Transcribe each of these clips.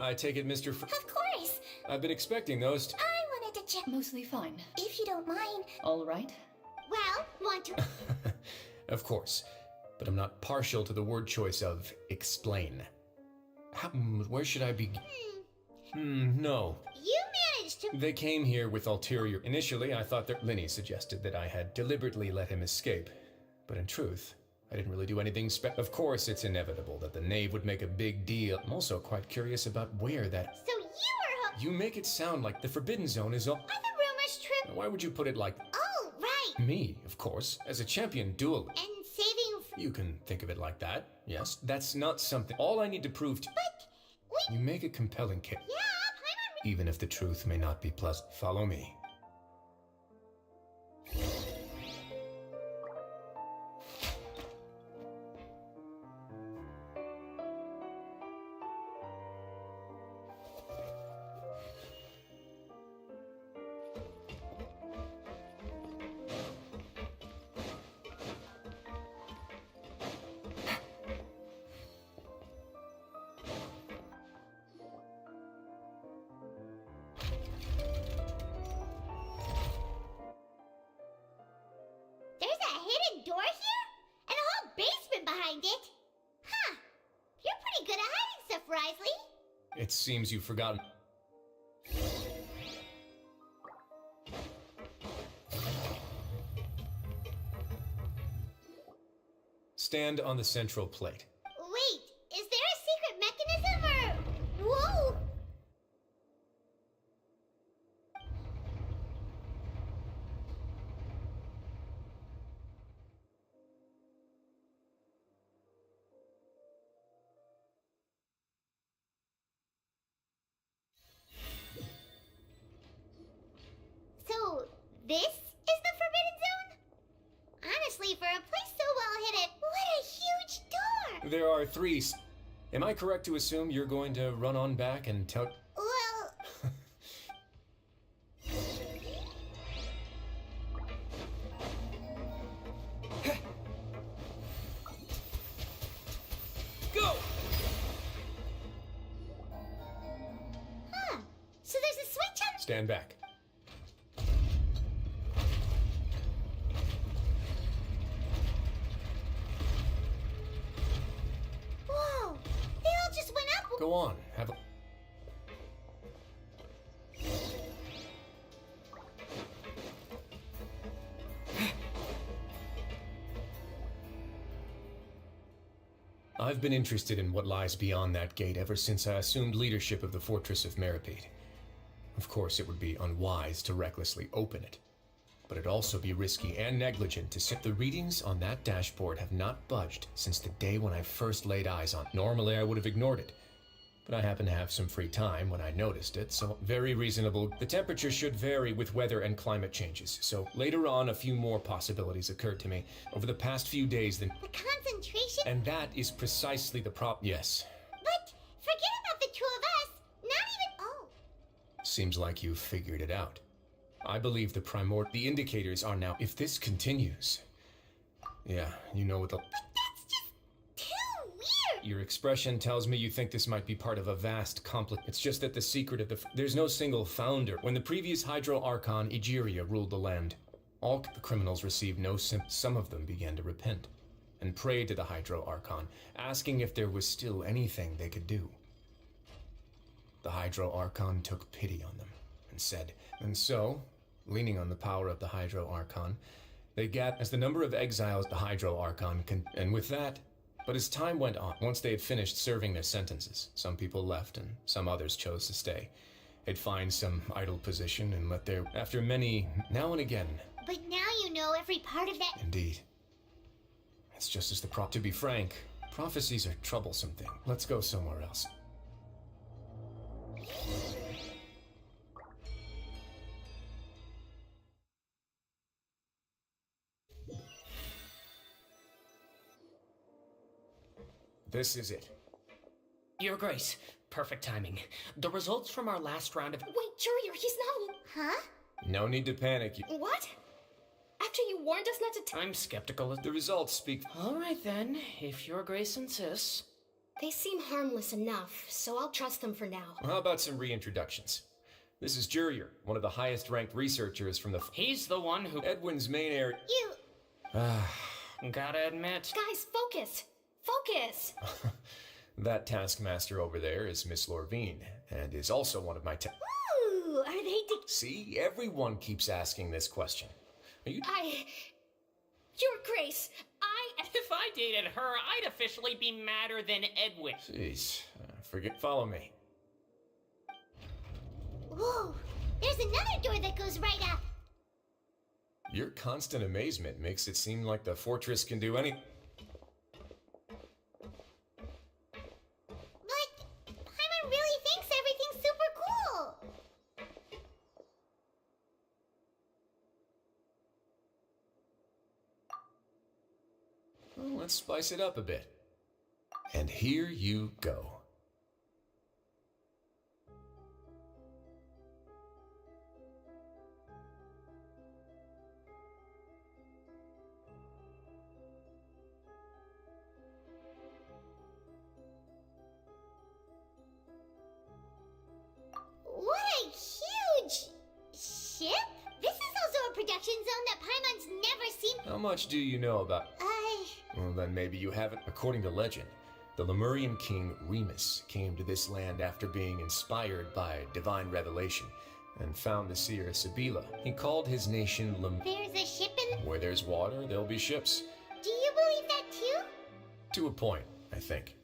I take it, Mr. Of course. I've been expecting those. I wanted to check. Mostly fine. If you don't mind. All right. Well, want to. Of course. But I'm not partial to the word choice of explain. Where should I begin? No. You managed to. They came here with ulterior. Initially, I thought that Linny suggested that I had deliberately let him escape. But in truth, I didn't really do anything Of course, it's inevitable that the knave would make a big deal. I'm also quite curious about where that. So you were. You make it sound like the Forbidden Zone is all. Are the rumors true? Why would you put it like. Oh, right. Me, of course, as a champion duelist. And saving. You can think of it like that, yes. That's not something. All I need to prove to. But we. You make a compelling case. Yeah, I'm on. Even if the truth may not be pleasant. Follow me. There's a hidden door here? And a whole basement behind it? Huh. You're pretty good at hiding stuff, Risley. It seems you've forgotten. Stand on the central plate. Wait, is there a secret mechanism or. Whoa! So, this is the Forbidden Zone? Honestly, for a place so well hidden, what a huge door! There are three. Am I correct to assume you're going to run on back and tell. Well, Go! huh. So there's a switch on. Stand back. Whoa! They all just went up. Go on. Have a. I've been interested in what lies beyond that gate ever since I assumed leadership of the Fortress of Meripede. Of course, it would be unwise to recklessly open it, but it'd also be risky and negligent to sit. The readings on that dashboard have not budged since the day when I first laid eyes on it. Normally, I would have ignored it, but I happened to have some free time when I noticed it, so very reasonable. The temperature should vary with weather and climate changes, so later on, a few more possibilities occurred to me over the past few days than. The concentration? And that is precisely the problem. Yes. But forget about the two of us. Not even. Oh. Seems like you've figured it out. I believe the indicators are now. If this continues. Yeah, you know what the. But that's just too weird. Your expression tells me you think this might be part of a vast It's just that the secret of the. There's no single founder. When the previous Hydro Archon, Egeria, ruled the land, all the criminals received no Some of them began to repent and prayed to the Hydro Archon, asking if there was still anything they could do. The Hydro Archon took pity on them and said, and so, leaning on the power of the Hydro Archon, they got as the number of exiles the Hydro Archon and with that, but as time went on, once they had finished serving their sentences, some people left and some others chose to stay. They'd find some idle position and let their, after many, now and again. But now you know every part of that. Indeed. It's just as to be frank, prophecies are a troublesome thing. Let's go somewhere else. This is it. Your Grace, perfect timing. The results from our last round of— Wait, Jurier, he's not. Huh? No need to panic. What? After you warned us not to. I'm skeptical. The results speak. All right then, if Your Grace insists. They seem harmless enough, so I'll trust them for now. Well, how about some reintroductions? This is Jurier, one of the highest ranked researchers from the... He's the one who... Edwin's main area... Gotta admit... Guys, focus! Focus! That taskmaster over there is Miss Lorvine, and is also one of my Ooh, are they See, everyone keeps asking this question. Are you... Your Grace, If I dated her, I'd officially be madder than Edwin. Jeez, follow me. Whoa, there's another door that goes right up. Your constant amazement makes it seem like the fortress can do anything. But Paimon really thinks everything's super cool. Well, let's spice it up a bit. And here you go. What a huge ship? This is also a production zone that Paimon's never seen. How much do you know about... Well, then maybe you haven't. According to legend, the Lemurian king Remus came to this land after being inspired by divine revelation and found the seer Sibila. He called his nation There's a ship in... Where there's water, there'll be ships. Do you believe that too? To a point, I think.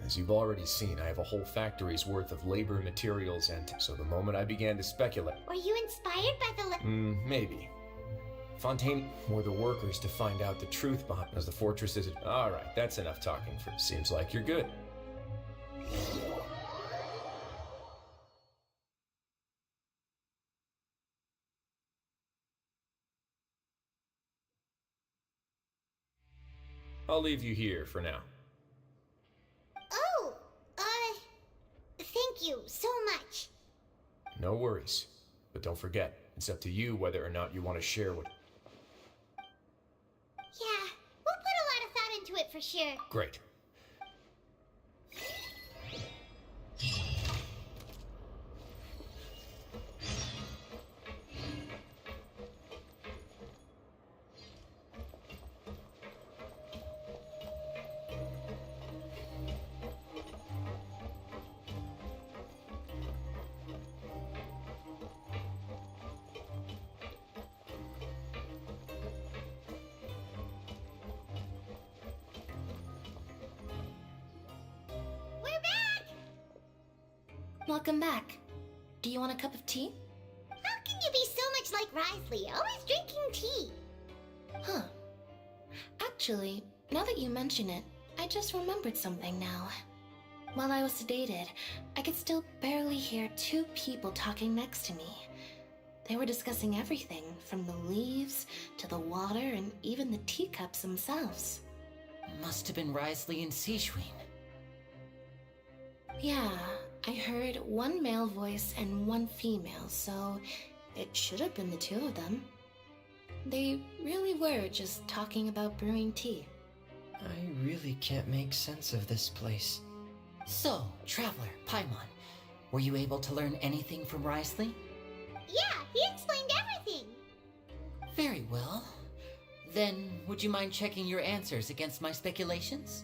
As you've already seen, I have a whole factory's worth of labor, materials, and... So the moment I began to speculate... Were you inspired by the... maybe. Fontaine were the workers to find out the truth behind... As the fortress is... Alright, that's enough talking for... Seems like you're good. I'll leave you here for now. Oh, thank you so much. No worries. But don't forget, it's up to you whether or not you want to share what... Yeah, we'll put a lot of thought into it for sure. Great. We're back! welcome back. Do you want a cup of tea? How can you be so much like Risley, always drinking tea? Huh. Actually, now that you mention it, I just remembered something now. While I was sedated, I could still barely hear two people talking next to me. They were discussing everything, from the leaves to the water and even the teacups themselves. Must have been Risley and Seishween. Yeah, I heard one male voice and one female, so it should have been the two of them. They really were just talking about brewing tea. I really can't make sense of this place. So, Traveler, Paimon, were you able to learn anything from Risley? Yeah, he explained everything. Very well. Then, would you mind checking your answers against my speculations?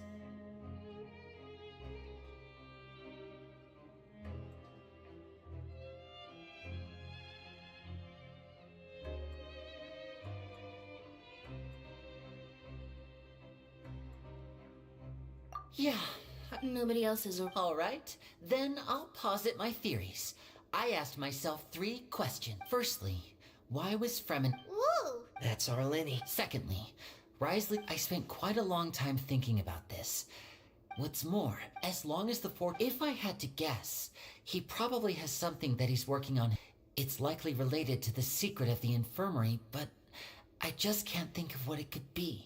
Yeah. Nobody else is. All right, then I'll posit my theories. I asked myself 3 questions. Firstly, why was Fremen... Woo! That's our Lenny. Secondly, Risley... I spent quite a long time thinking about this. What's more, as long as the fort... If I had to guess, he probably has something that he's working on. It's likely related to the secret of the infirmary, but I just can't think of what it could be.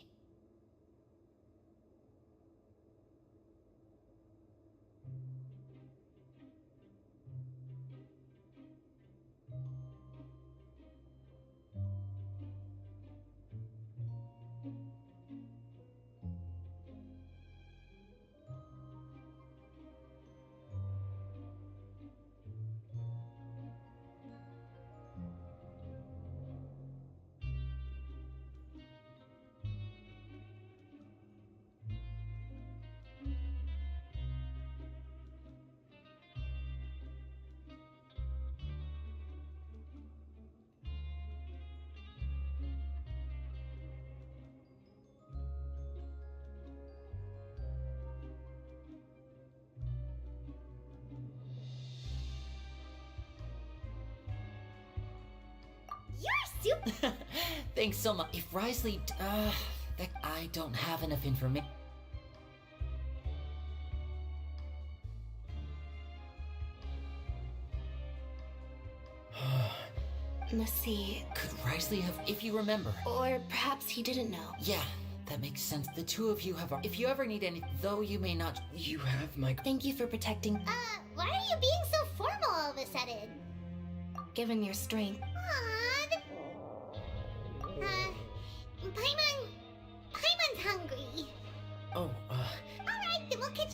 soup? Thanks so much. If Risley, that I don't have enough information. Let's see. Could Risley have, if you remember? Or perhaps he didn't know. Yeah, that makes sense. The two of you have, if you ever need any, though you may not. You have my... Thank you for protecting. Why are you being so formal all of a sudden? Given your strength. Aww. Paimon's hungry. Oh, Alright, then we'll catch...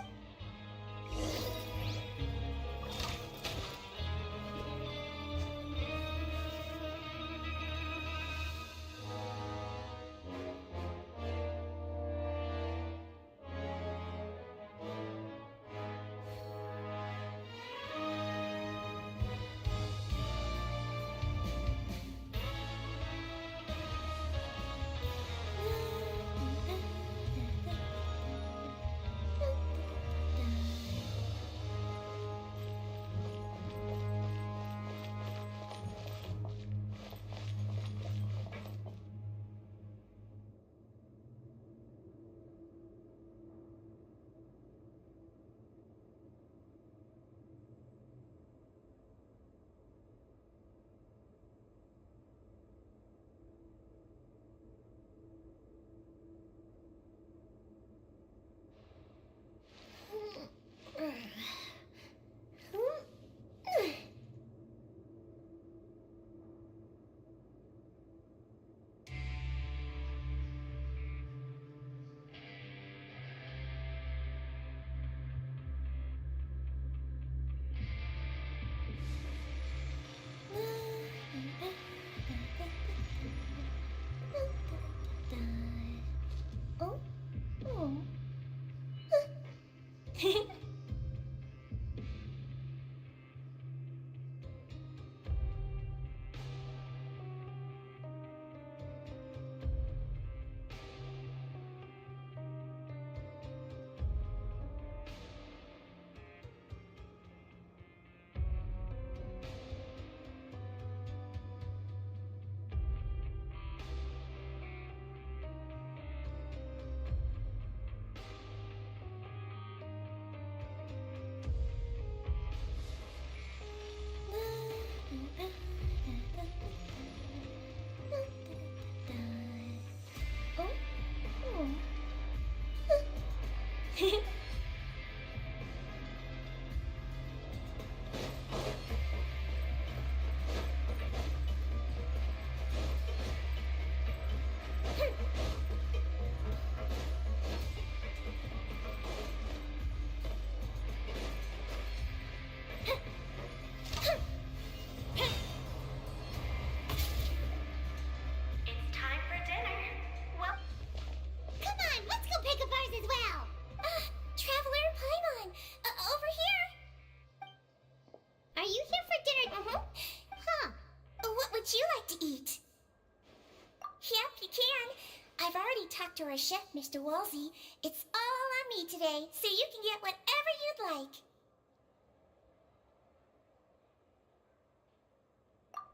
Talk to our chef, Mr. Walsey. It's all on me today, so you can get whatever you'd like.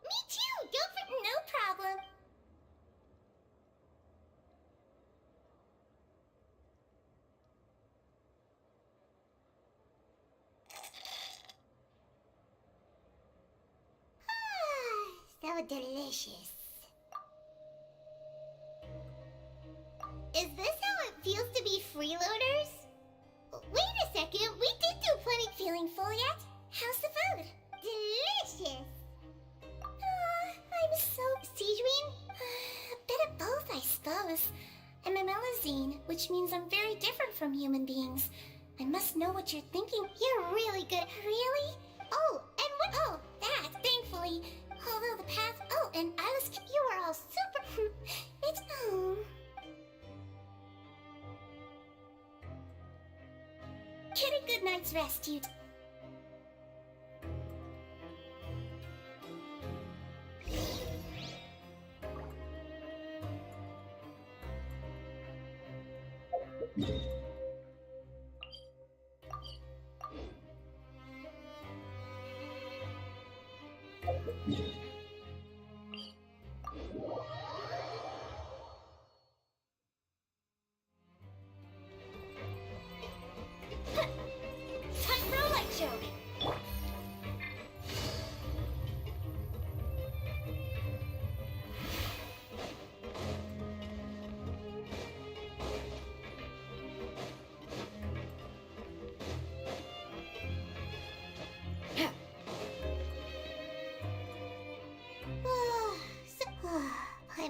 Me too! No problem. So delicious. Is this how it feels to be freeloaders? Wait a second, we did do plenty. Feeling full yet? How's the food? Delicious. I'm so... Seedween? A bit of both, I suppose. I'm a Melazine, which means I'm very different from human beings. I must know what you're thinking. You're really good. Really? Oh, and what? Oh, that, thankfully. Although the path... Oh, and I was... You were all super... It's... Get a good night's rest, you...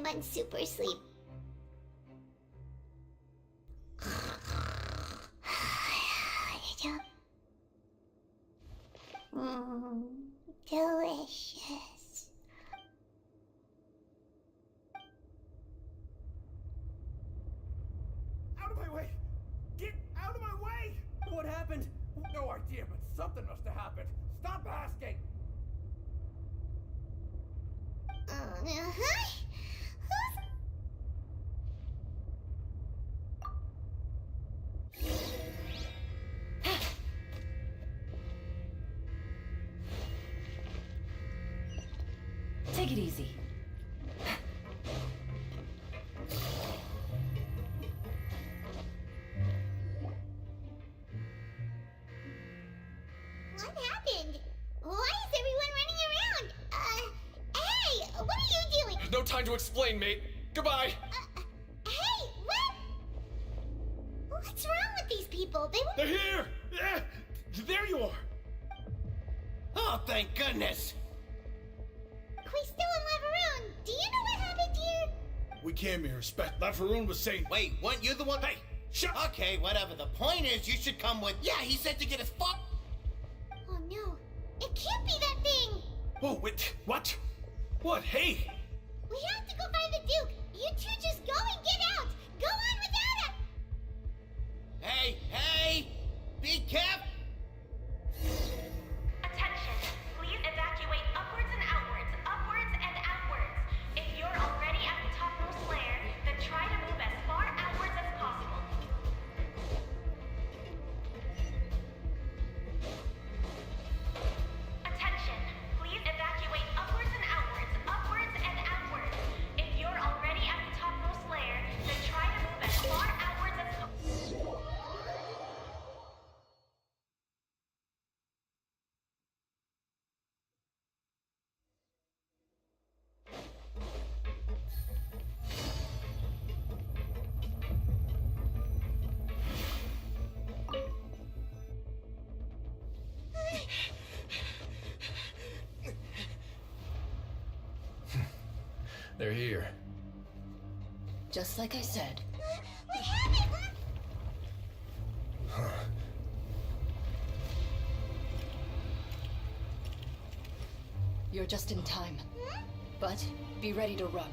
on super sleep. Delicious. Out of my way! Get out of my way! What happened? No idea, but something must have happened. Stop asking! Take it easy. What happened? Why is everyone running around? Hey, what are you doing? There's no time to explain, mate. Goodbye. Hey, what? What's wrong with these people? They were. They're here! Yeah! There you are! Oh, thank goodness! We're still in Lavaroon. Do you know what happened here? We came here, Lafaroon was saying. Wait, weren't you the one? Hey, shut up! Okay, whatever. The point is, you should come with. Yeah, he said to get his fuck. Oh no, it can't be that thing. Oh, wait, what? What? Hey! We have to go find the Duke. You two just go and get out. Go on without him. Hey! Be careful! Attention! Please evacuate upwards and outwards, upwards and outwards. If you're already at the topmost layer, then try to move as far outwards as possible. Attention! Please evacuate upwards and outwards, upwards and outwards. If you're already at the topmost layer, then try to move as far outwards as possible. They're here. Just like I said. What happened? You're just in time. But be ready to run.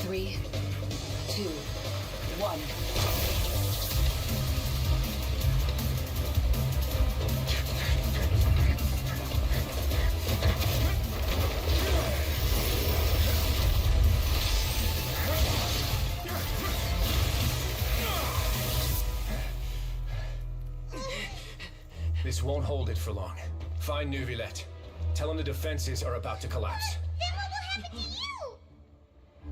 Three, two, one. This won't hold it for long. Find Neuvillette. Tell him the defenses are about to collapse. Then what will happen to you?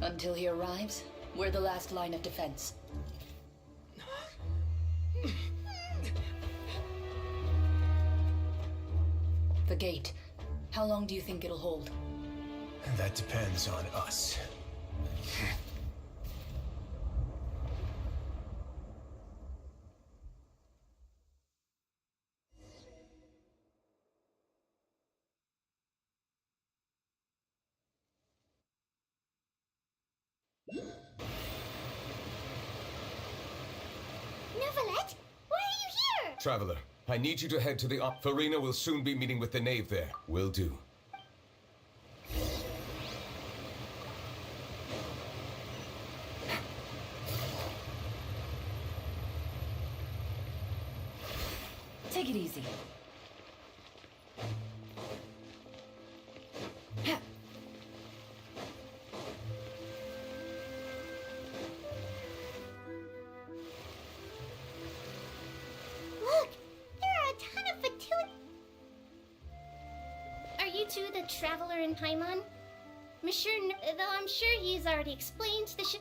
Until he arrives, we're the last line of defense. The gate. How long do you think it'll hold? That depends on us. Neuvillette, why are you here? Traveler, I need you to head to the Farina will soon be meeting with the Knave there. Will do. Take it easy. to the Traveler in Paimon? Though I'm sure he's already explained the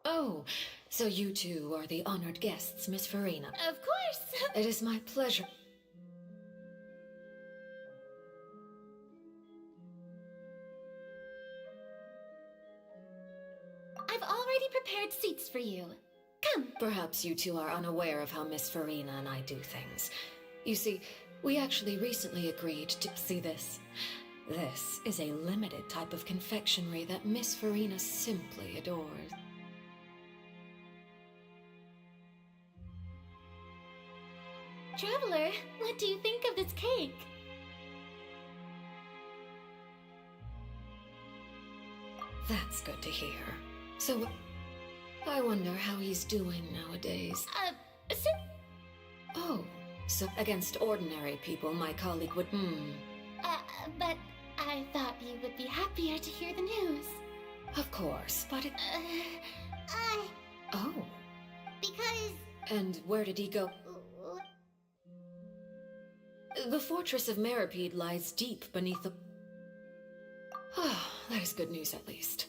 Oh, so you two are the honored guests, Miss Farina. Of course! It is my pleasure. I've already prepared seats for you. Come! Perhaps you two are unaware of how Miss Farina and I do things. You see, we actually recently agreed to see this. This is a limited type of confectionery that Miss Farina simply adores. Traveler, what do you think of this cake? That's good to hear. So, I wonder how he's doing nowadays. So... Oh, so against ordinary people, my colleague would, but I thought you would be happier to hear the news. Of course, but it... Oh. Because... And where did he go? The fortress of Meripede lies deep beneath the... Ah, that is good news at least.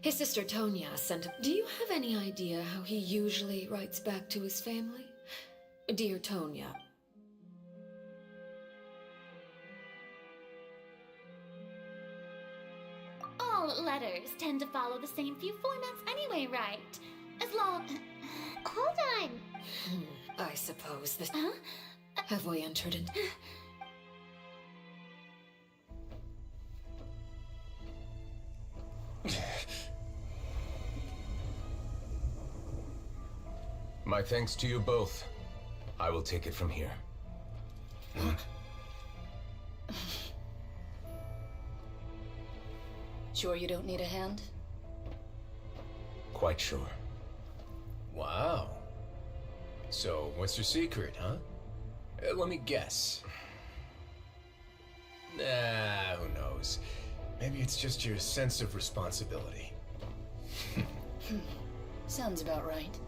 His sister Tonya sent him... Do you have any idea how he usually writes back to his family? Dear Tonya. All letters tend to follow the same few formats anyway, right? As long... Hold on! I suppose this... Huh? Have we entered in... My thanks to you both. I will take it from here. Sure you don't need a hand? Quite sure. Wow. So, what's your secret, huh? Let me guess. Nah, who knows? Maybe it's just your sense of responsibility. Sounds about right.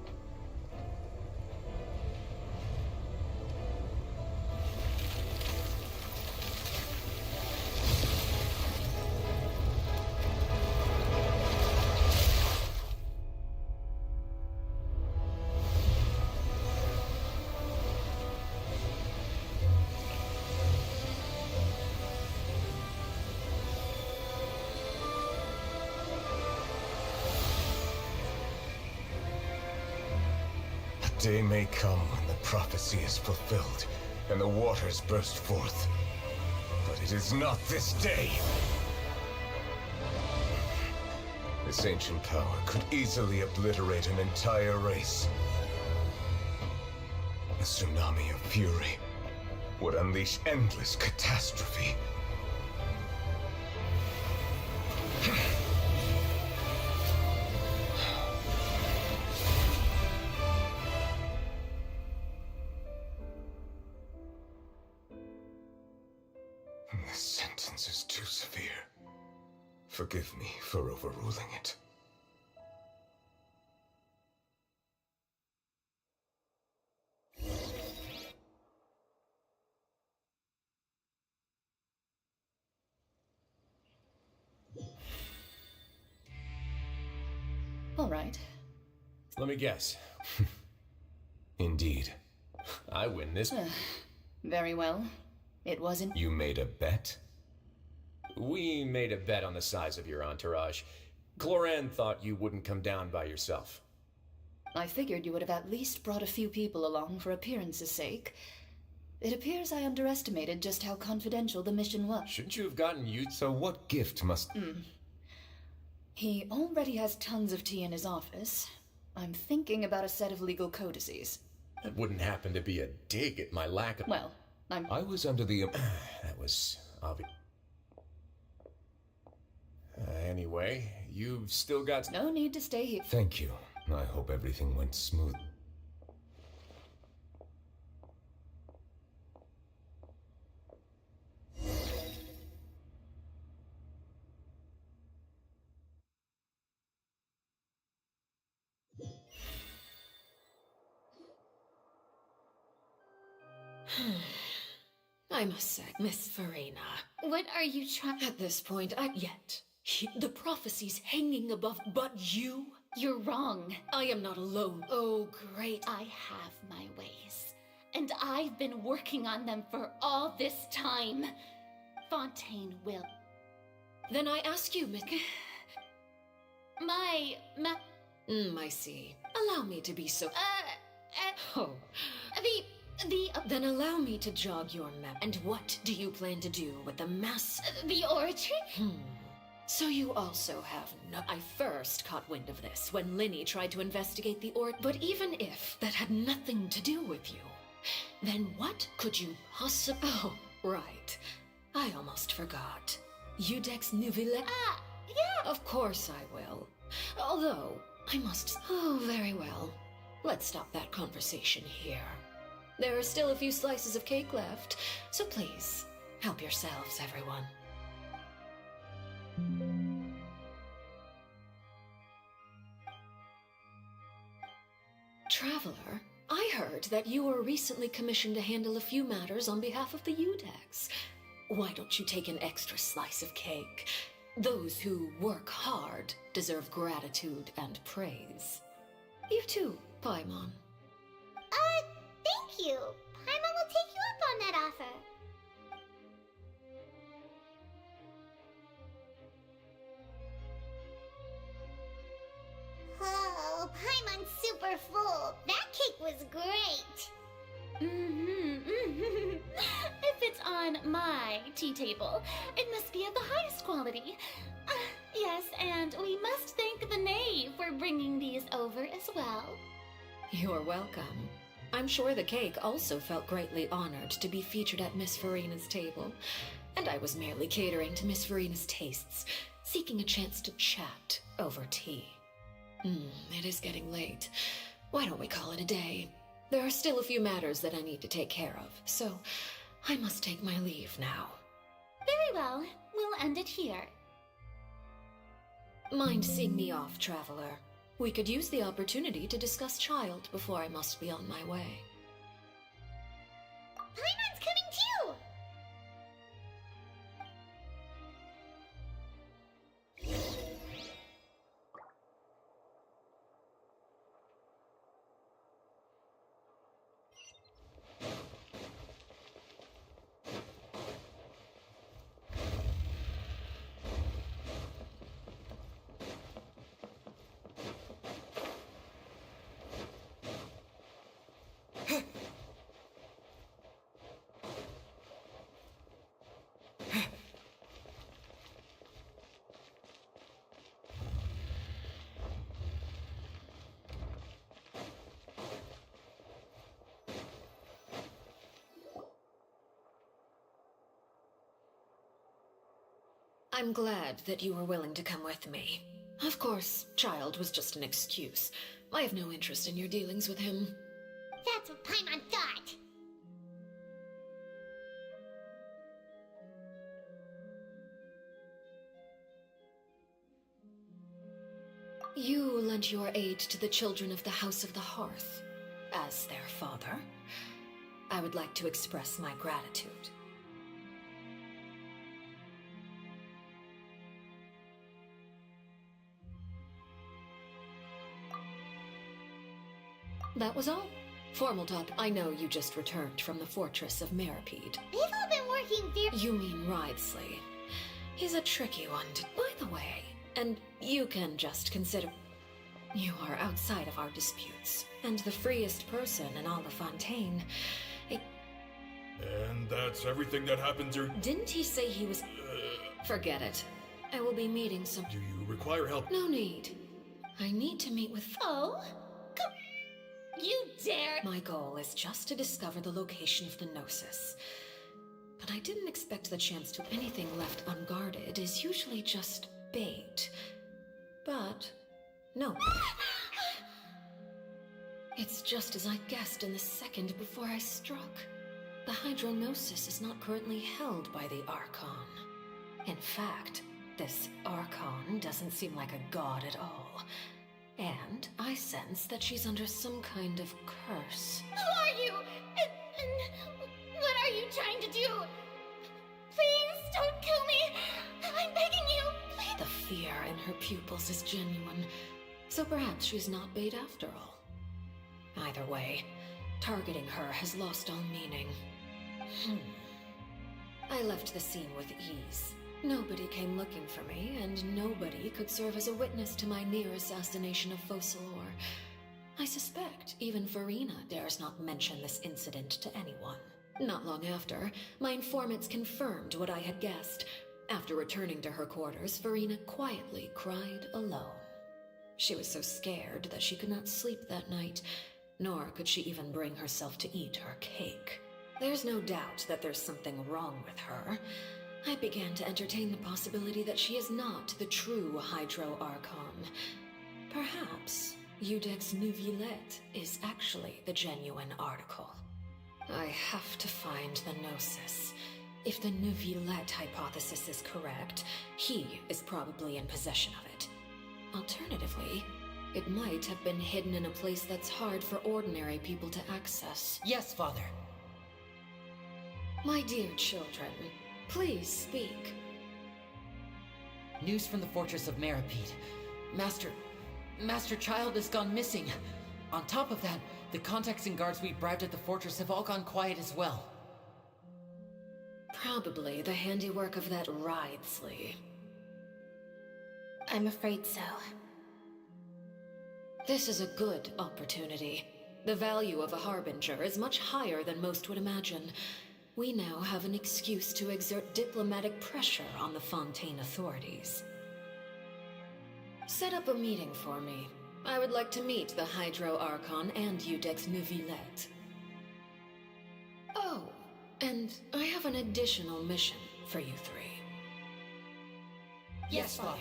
Day may come when the prophecy is fulfilled and the waters burst forth. But it is not this day. This ancient power could easily obliterate an entire race. A tsunami of fury would unleash endless catastrophe. This sentence is too severe. Forgive me for overruling it. All right. Let me guess. Indeed. I win this. Very well. It wasn't... You made a bet? We made a bet on the size of your entourage. Cloran thought you wouldn't come down by yourself. I figured you would have at least brought a few people along for appearance's sake. It appears I underestimated just how confidential the mission was. Shouldn't you have gotten you? So what gift must... He already has tons of tea in his office. I'm thinking about a set of legal codices. That wouldn't happen to be a dig at my lack of... Well, I was under the... that was obvious. Anyway, You've still got... No need to stay here. Thank you. I hope everything went smooth. I must say, Miss Farina, What are you trying? at this point, the prophecy's hanging above, but you? You're wrong. I am not alone. Oh, great. I have my ways, and I've been working on them for all this time. Fontaine will. Then I ask you, Miss... I see. Allow me to be so... Oh. Then allow me to jog your map. And what do you plan to do with the mass... The origin? So you also have no... I first caught wind of this when Linny tried to investigate the But even if that had nothing to do with you, then what could you possibly... Oh, right. I almost forgot. Udex Nuvile... Yeah. Of course I will. Although, I must... Oh, very well. Let's stop that conversation here. There are still a few slices of cake left, so please, help yourselves, everyone. Traveler, I heard that you were recently commissioned to handle a few matters on behalf of the Udex. Why don't you take an extra slice of cake? Those who work hard deserve gratitude and praise. You too, Paimon. Thank you. Paimon will take you up on that offer. Oh, Paimon's super full. That cake was great. If it's on my tea table, it must be of the highest quality. Yes, and we must thank the knave for bringing these over as well. You're welcome. I'm sure the cake also felt greatly honored to be featured at Miss Farina's table, and I was merely catering to Miss Farina's tastes, seeking a chance to chat over tea. It is getting late. Why don't we call it a day? There are still a few matters that I need to take care of, so I must take my leave now. Very well. We'll end it here. Mind seeing me off, traveler? We could use the opportunity to discuss Child before I must be on my way. Paimon's coming too! I'm glad that you were willing to come with me. Of course, Child was just an excuse. I have no interest in your dealings with him. That's what Paimon thought. You lent your aid to the children of the House of the Hearth. As their father, I would like to express my gratitude. That was all. Formal talk. I know you just returned from the fortress of Meripede. They've all been working very— You mean Ridesley. He's a tricky one to— By the way, and you can just consider— You are outside of our disputes, and the freest person in all of Fontaine. And that's everything that happens here? Didn't he say he was— Forget it. I will be meeting some— Do you require help? No need. I need to meet with— Oh? You dare— My goal is just to discover the location of the Gnosis. But I didn't expect the chance to— Anything left unguarded is usually just bait. but no. It's just as I guessed in the second before I struck. The Hydronosis is not currently held by the Archon. In fact, this Archon doesn't seem like a god at all. And I sense that she's under some kind of curse. Who are you? And what are you trying to do? Please don't kill me. I'm begging you. Please. The fear in her pupils is genuine, so perhaps she's not bait after all. Either way, targeting her has lost all meaning. I left the scene with ease. Nobody came looking for me, and nobody could serve as a witness to my near assassination of Focalor. I suspect even Farina dares not mention this incident to anyone. Not long after, my informants confirmed what I had guessed. After returning to her quarters, Farina quietly cried alone. She was so scared that she could not sleep that night, nor could she even bring herself to eat her cake. There's no doubt that there's something wrong with her. I began to entertain the possibility that she is not the true Hydro Archon. Perhaps Eudex Neuvillette is actually the genuine article. I have to find the Gnosis. If the Neuvillette hypothesis is correct, he is probably in possession of it. Alternatively, it might have been hidden in a place that's hard for ordinary people to access. Yes, Father. My dear children, please speak. News from the fortress of Meripede. Master Child has gone missing. On top of that, the contacts and guards we bribed at the fortress have all gone quiet as well. Probably the handiwork of that Ridesley. I'm afraid so. This is a good opportunity. The value of a Harbinger is much higher than most would imagine. We now have an excuse to exert diplomatic pressure on the Fontaine authorities. Set up a meeting for me. I would like to meet the Hydro Archon and Eudex Neuvillette. Oh, and I have an additional mission for you three. Yes, Father.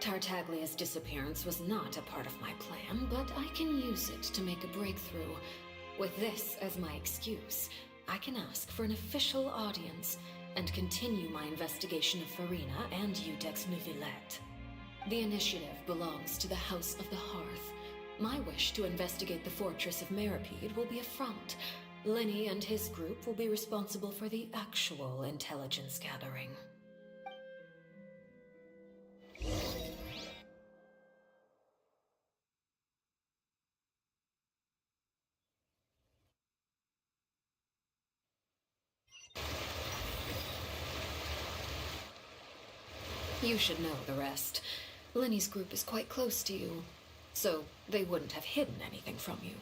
Tartaglia's disappearance was not a part of my plan, but I can use it to make a breakthrough. With this as my excuse, I can ask for an official audience and continue my investigation of Farina and Eudex Neuvillette. The initiative belongs to the House of the Hearth. My wish to investigate the fortress of Meripede will be a front. Lenny and his group will be responsible for the actual intelligence gathering. You should know the rest. Lenny's group is quite close to you, so they wouldn't have hidden anything from you.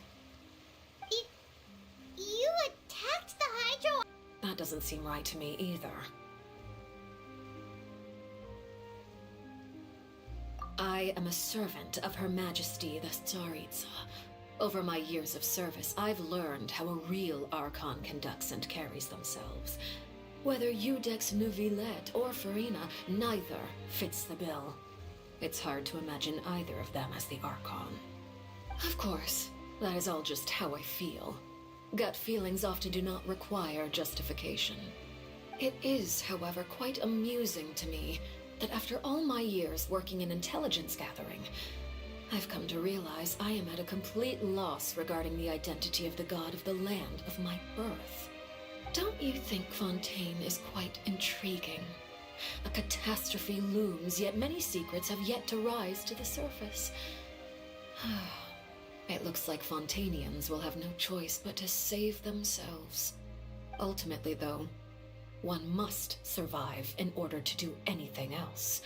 You attacked the Hydro... That doesn't seem right to me either. I am a servant of Her Majesty the Tsaritsa. Over my years of service, I've learned how a real Archon conducts and carries themselves. Whether Eudex Neuvillette or Farina, neither fits the bill. It's hard to imagine either of them as the Archon. Of course, that is all just how I feel. Gut feelings often do not require justification. It is, however, quite amusing to me that after all my years working in intelligence gathering, I've come to realize I am at a complete loss regarding the identity of the god of the land of my birth. Don't you think Fontaine is quite intriguing? A catastrophe looms, yet many secrets have yet to rise to the surface. It looks like Fontainians will have no choice but to save themselves. Ultimately, though, one must survive in order to do anything else.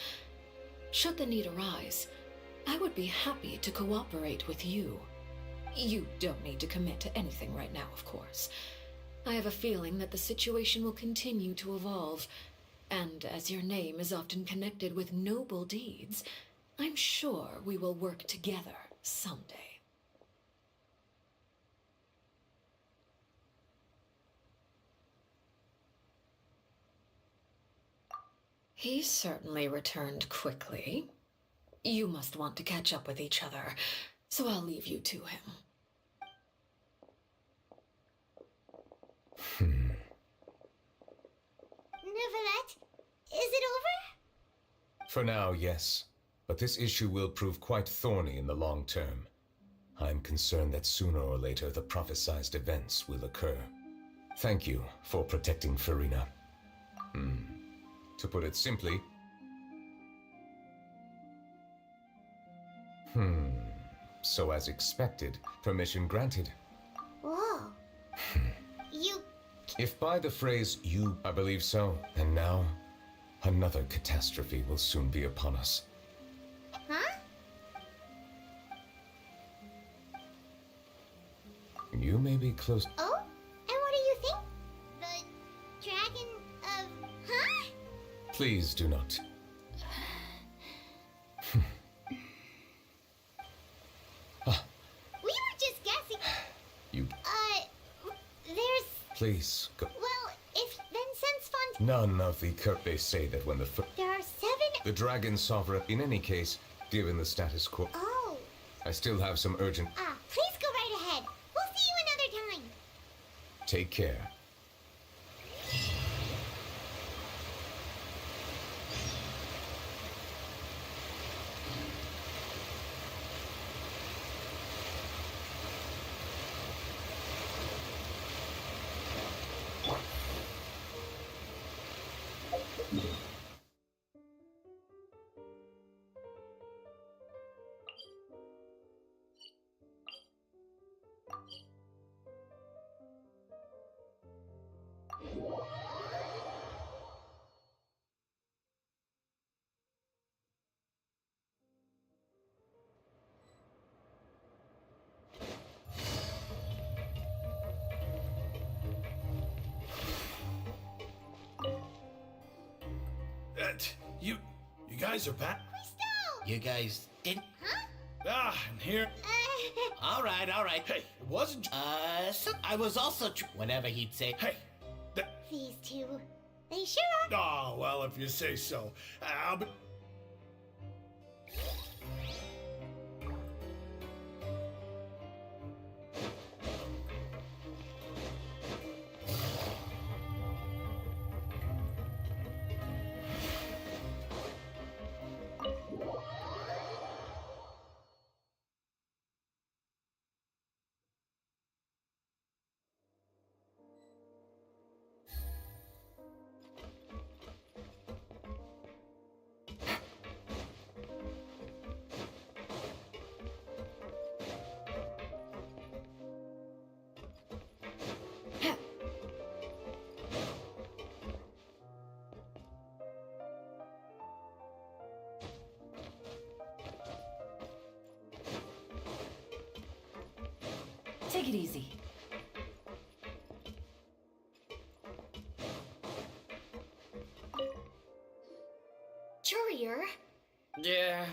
Should the need arise, I would be happy to cooperate with you. You don't need to commit to anything right now, of course. I have a feeling that the situation will continue to evolve, and as your name is often connected with noble deeds, I'm sure we will work together someday. He certainly returned quickly. You must want to catch up with each other, so I'll leave you to him. Neuvillette, is it over? For now, yes. But this issue will prove quite thorny in the long term. I'm concerned that sooner or later the prophesized events will occur. Thank you for protecting Farina. To put it simply... So as expected, permission granted. Whoa. You... If by the phrase you, I believe so. And now, another catastrophe will soon be upon us. Huh? You may be close... Oh? And what do you think? The dragon of... Huh? Please do not. We were just guessing. You... There's... Please, go... Well, if... Then since Fontaine... None of the They say that when the... There are 7... The Dragon Sovereign... In any case, given the status quo... Oh. I still have some urgent... Please go right ahead. We'll see you another time. Take care. You guys are back? You guys didn't... Ah, and here... All right. Hey, it wasn't... So I was also... Whenever he'd say... Hey, These two. They sure are. Oh, well, if you say so. I'll be... Take it easy. Courier, Yeah,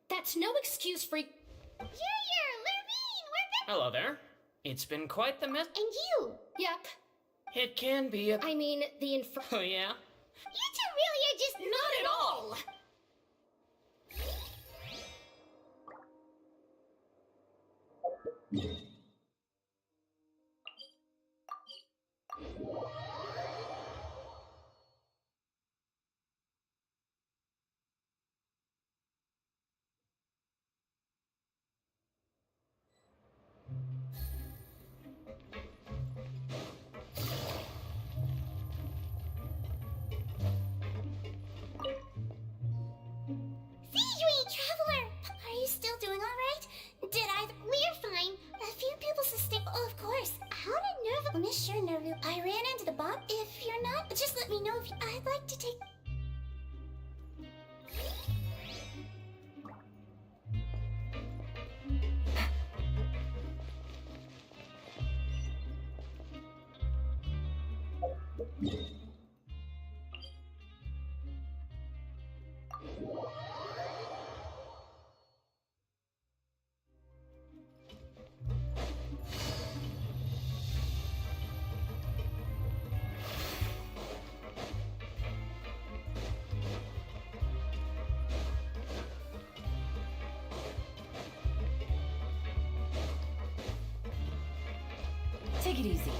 that's no excuse for... You're Lurvine, we're back. hello there. It's been quite the mess. And you. Yep. It can be a... I mean, the Oh, yeah? You two really are just... Not at all! Traveler! Are you still doing alright? We're fine. A few people suspect... Oh, of course. How did Nervu... Miss sure, Nervu. I ran into the bomb. If you're not, just let me know if I'd like to take... Take it easy.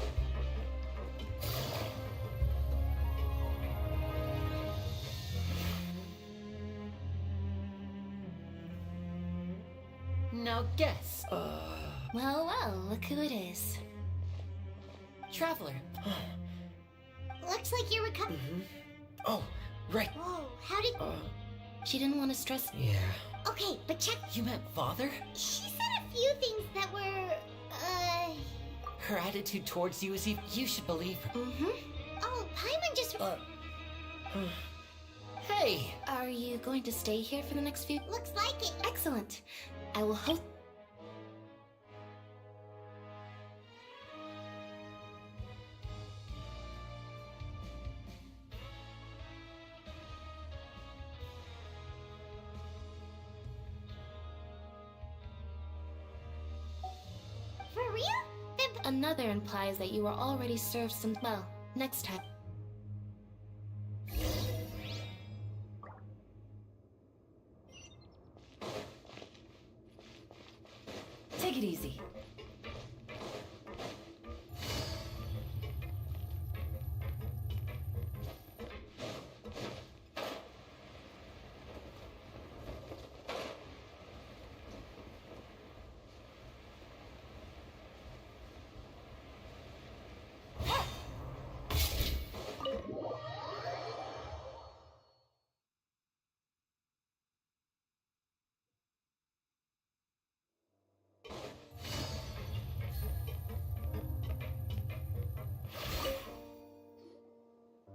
Now guess. Well, well, look who it is. Traveler. Looks like you're recovering. Oh, right. Whoa, how did... She didn't want to stress. Yeah. Okay, but check... You meant father? She said a few things that were, Her attitude towards you is you should believe her. Oh, Paimon just... Hey! Are you going to stay here for the next few? Looks like it. Excellent. I will host. For real? Then... Another implies that you were already served some. Well, next time. Take it easy.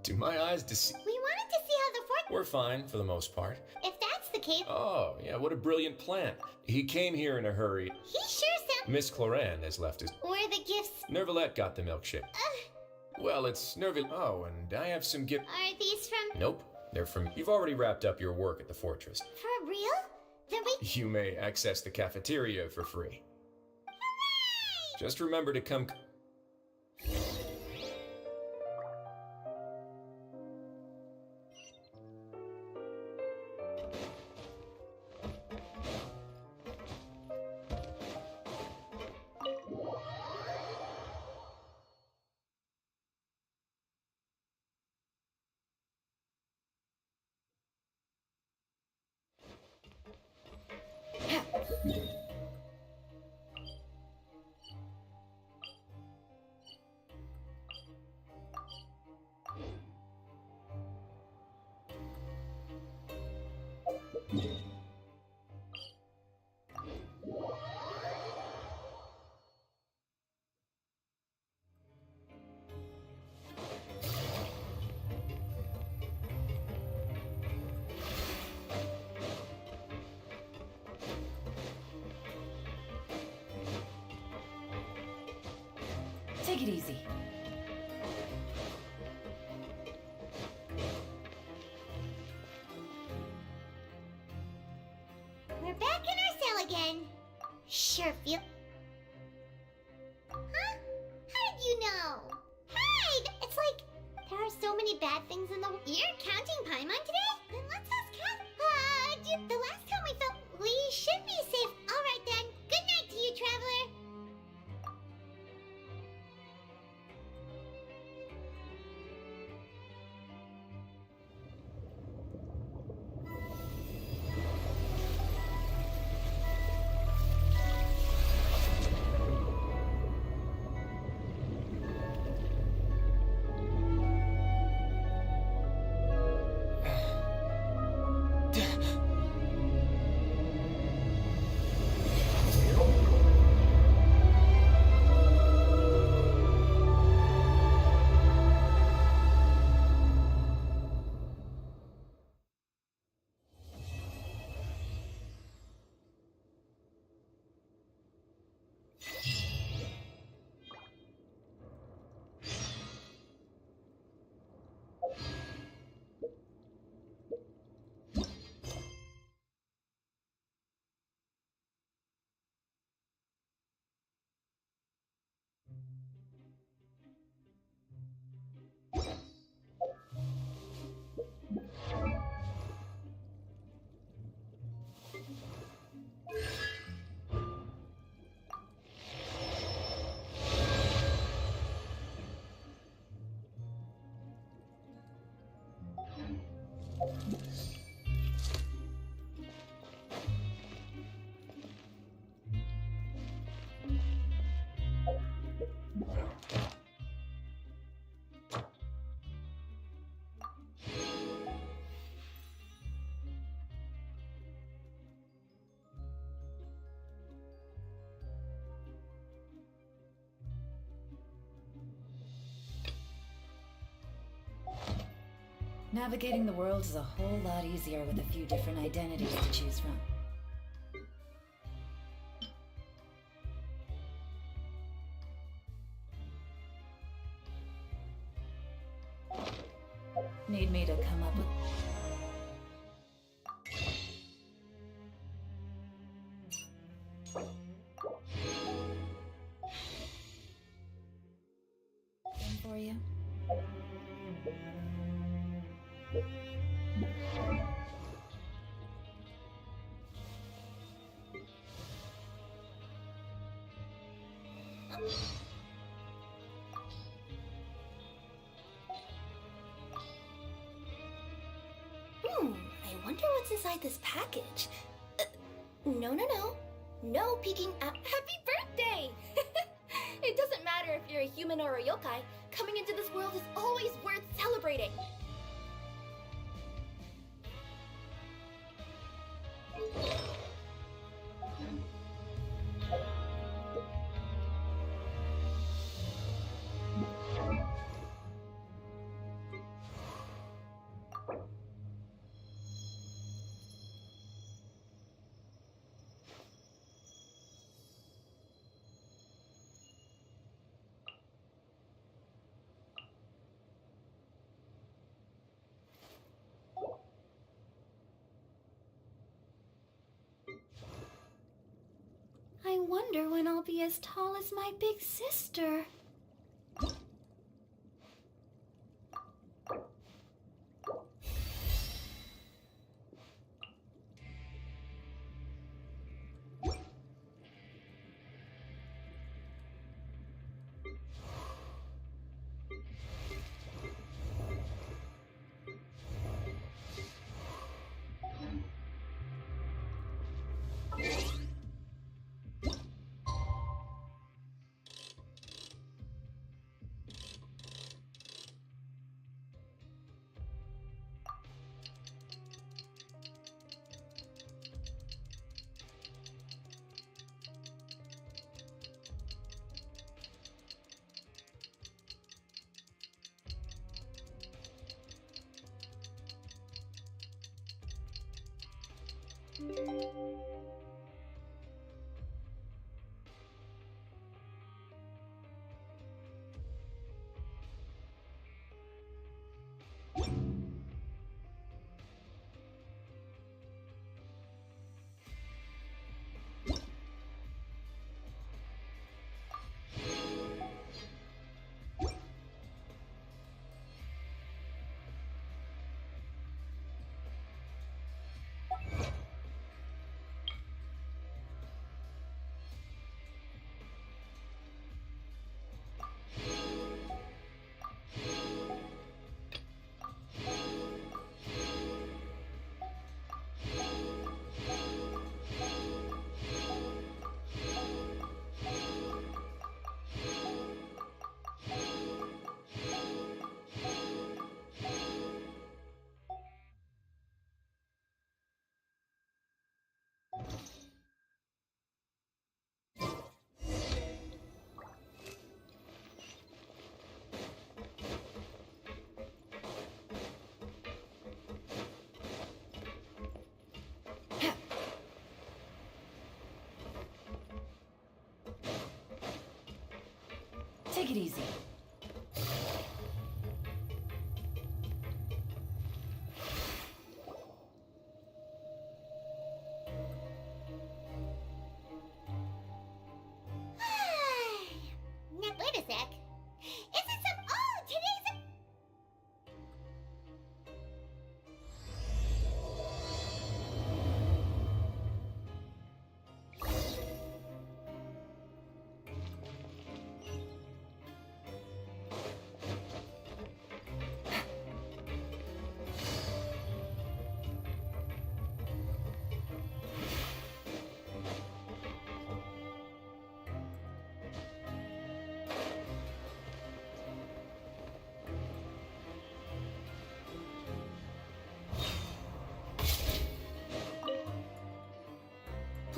Do my eyes deceive? We wanted to see how the fourth... We're fine for the most part. If that's the case... Oh, yeah, what a brilliant plan. He came here in a hurry. He sure sounds... Miss Cloran has left his... Where the gifts... Nervalette got the milkshake. Well, it's Nerval... Oh, and I have some gift... Are these from... Nope, they're from... You've already wrapped up your work at the fortress. For real? Then we... You may access the cafeteria for free. Hooray! Just remember to come... Take it easy. We're back in our cell again. Sure feel... Huh? How did you know? Hey! It's like... There are so many bad things in the... You're counting Paimon today? Then let's ask Kat. Dude, the last time we felt... We should be safe. Alright then. Good night to you, Traveler. Navigating the world is a whole lot easier with a few different identities to choose from. Need me to come up with... for you? I wonder what's inside this package. No. No peeking out. Happy birthday! It doesn't matter if you're a human or a yokai. Coming into this world is always worth celebrating. I wonder when I'll be as tall as my big sister. Take it easy. Now, wait a sec. Is it some... Oh, today's...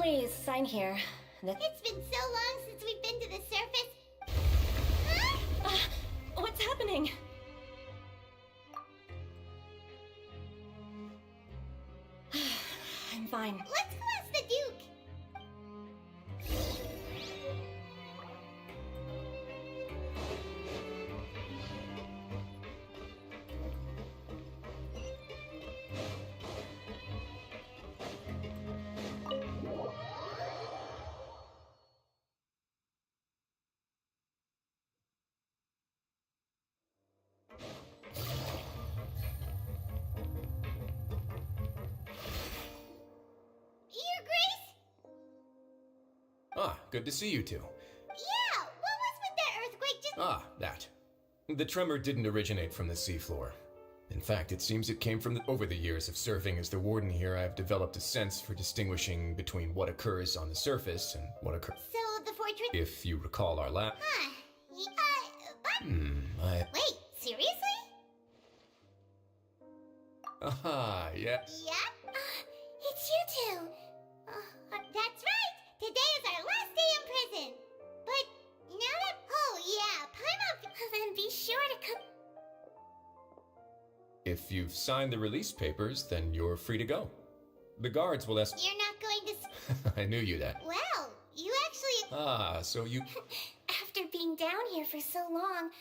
Please, sign here. It's been so long since we've been to the surface. What's happening? I'm fine. Let's go ask the Duke. Your Grace? Ah, good to see you two. Yeah, what was with that earthquake just— Ah, that. The tremor didn't originate from the seafloor. In fact, it seems it came from over the years of serving as the warden here, I have developed a sense for distinguishing between what occurs on the surface and what occurs. So the fortress— If you recall our last. Huh. But— Wait, seriously? Aha, yeah. Yep. It's you two. That's right. Today is our last day in prison. But now that— Oh yeah, Paimon— Then be sure to come— If you've signed the release papers, then you're free to go. The guards will ask. You're not going to— I knew you that. Well, you actually— Ah, so you. After being down here for so long,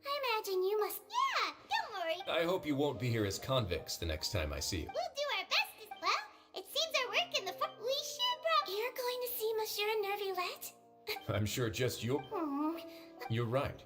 I imagine you must— Yeah, don't worry. I hope you won't be here as convicts the next time I see you. We'll do our best as well. It seems our work in the we should probably— You're going to see Monsieur Nervillette? I'm sure just you. You're right.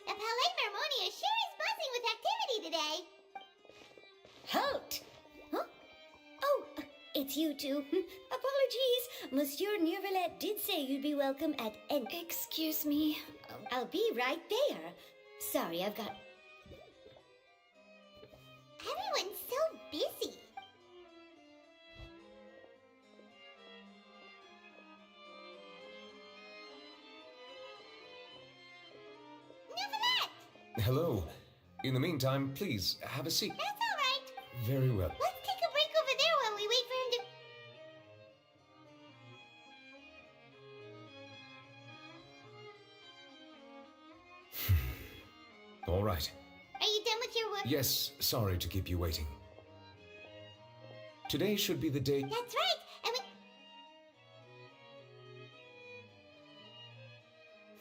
The Palais Mermonia sure is buzzing with activity today. Halt! Huh? Oh, it's you two. Apologies. Monsieur Nervillette did say you'd be welcome at N. Excuse me. I'll be right there. Sorry, I've got... Everyone's so busy. Hello. In the meantime, please have a seat. That's all right. Very well. Let's take a break over there while we wait for him to— All right. Are you done with your work? Yes, sorry to keep you waiting. Today should be the day. That's right. And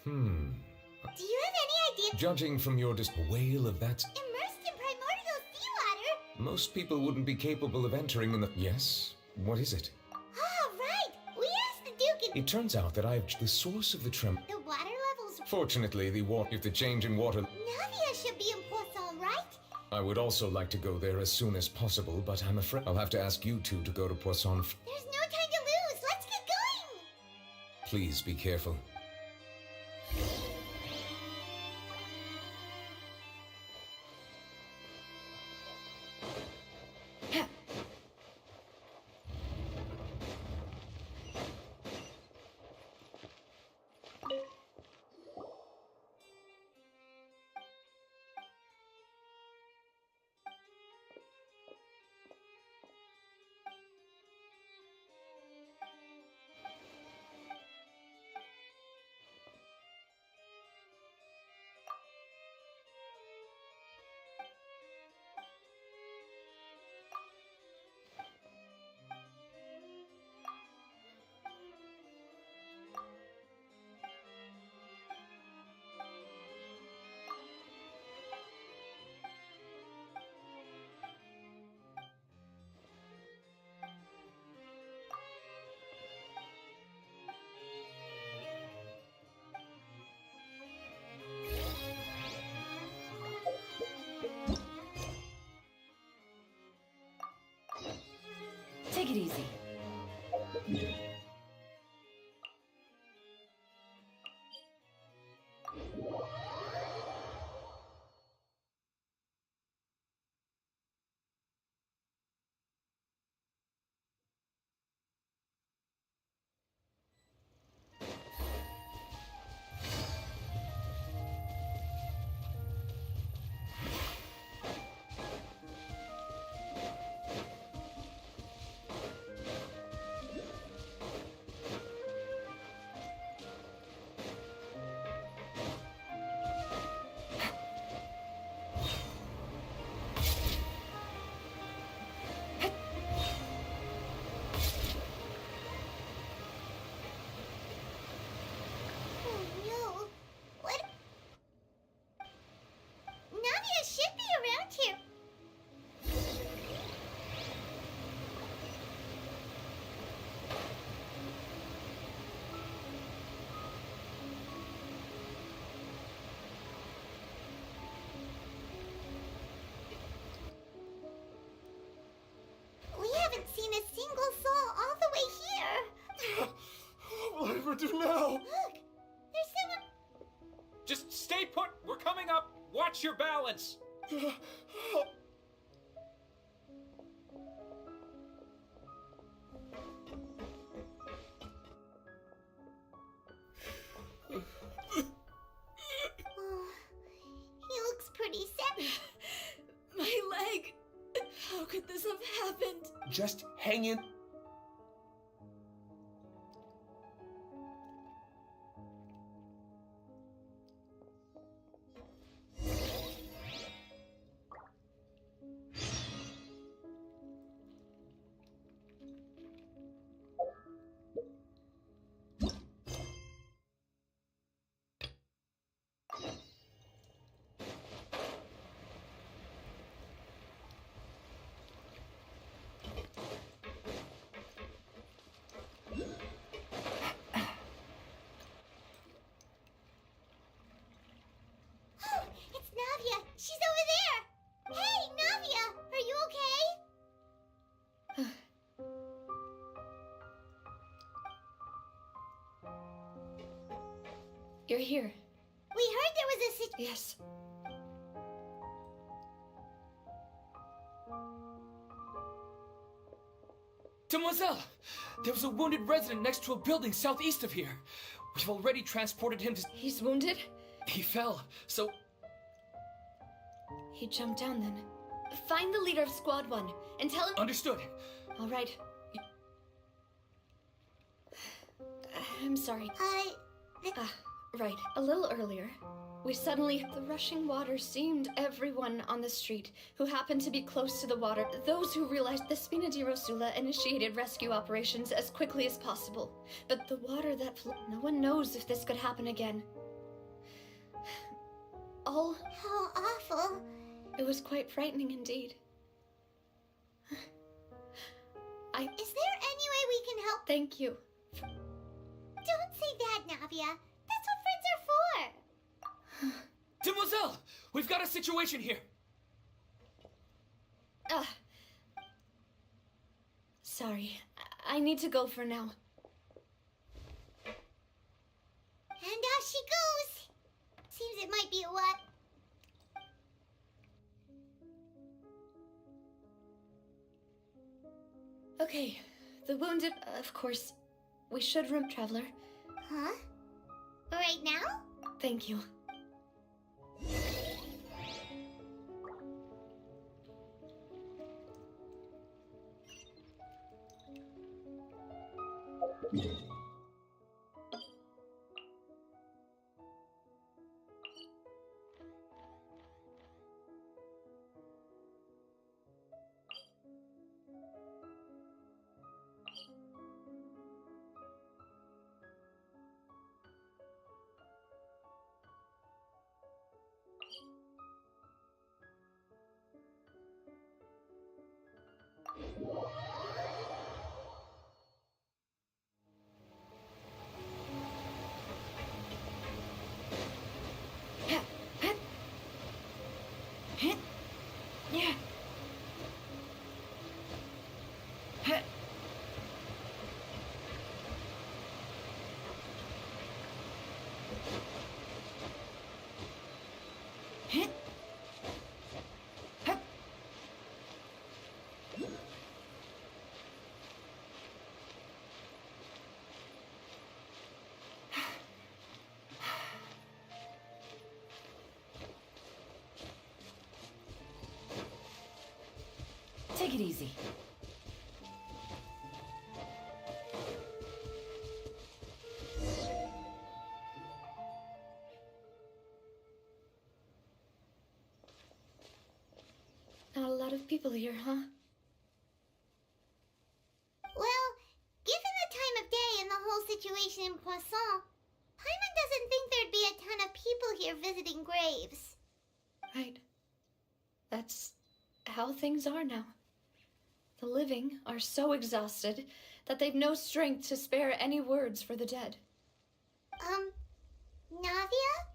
we— Do you have any idea— Judging from your whale of that. Immersed in primordial seawater? Most people wouldn't be capable of entering in the. Yes? What is it? Ah, right. We asked the Duke and— It turns out that I've the source of the tremor. The water levels— Fortunately, if the change in water. Navia should be in Poisson, right? I would also like to go there as soon as possible, but I'm afraid I'll have to ask you two to go to Poisson. There's no time to lose. Let's get going. Please be careful. Take it easy. Oh no. What? Nadia should be around here. We haven't seen a single soul all the way here. What will I ever do now? Look, there's someone. Just stay put. We're coming up. Watch your balance. Oh, he looks pretty sad. My leg! How could this have happened? Just hang in. Oh, it's Navia. She's over there. Hey, Navia, are you okay? You're here. We heard there was a Yes. Demoiselle! There was a wounded resident next to a building southeast of here. We've already transported him to... He's wounded? He fell, so... He jumped down then. Find the leader of Squad 1 and tell him... Understood. All right. I'm sorry. Right. A little earlier, we suddenly... The rushing water seemed everyone on the street who happened to be close to the water. Those who realized the Spina di Rosula initiated rescue operations as quickly as possible. But the water that no one knows if this could happen again. All... How awful. It was quite frightening indeed. Is there any way we can help? Thank you. Don't say that, Navia. That's what friends are for. Demoiselle! We've got a situation here. Sorry. I need to go for now. And off she goes. Seems it might be a what? Okay. The wounded, of course. We should room traveler. Huh? Right now? Thank you. Take it easy. Not a lot of people here, huh? Well, given the time of day and the whole situation in Poisson, Paimon doesn't think there'd be a ton of people here visiting graves. Right. That's how things are now. The living are so exhausted that they've no strength to spare any words for the dead. Navia?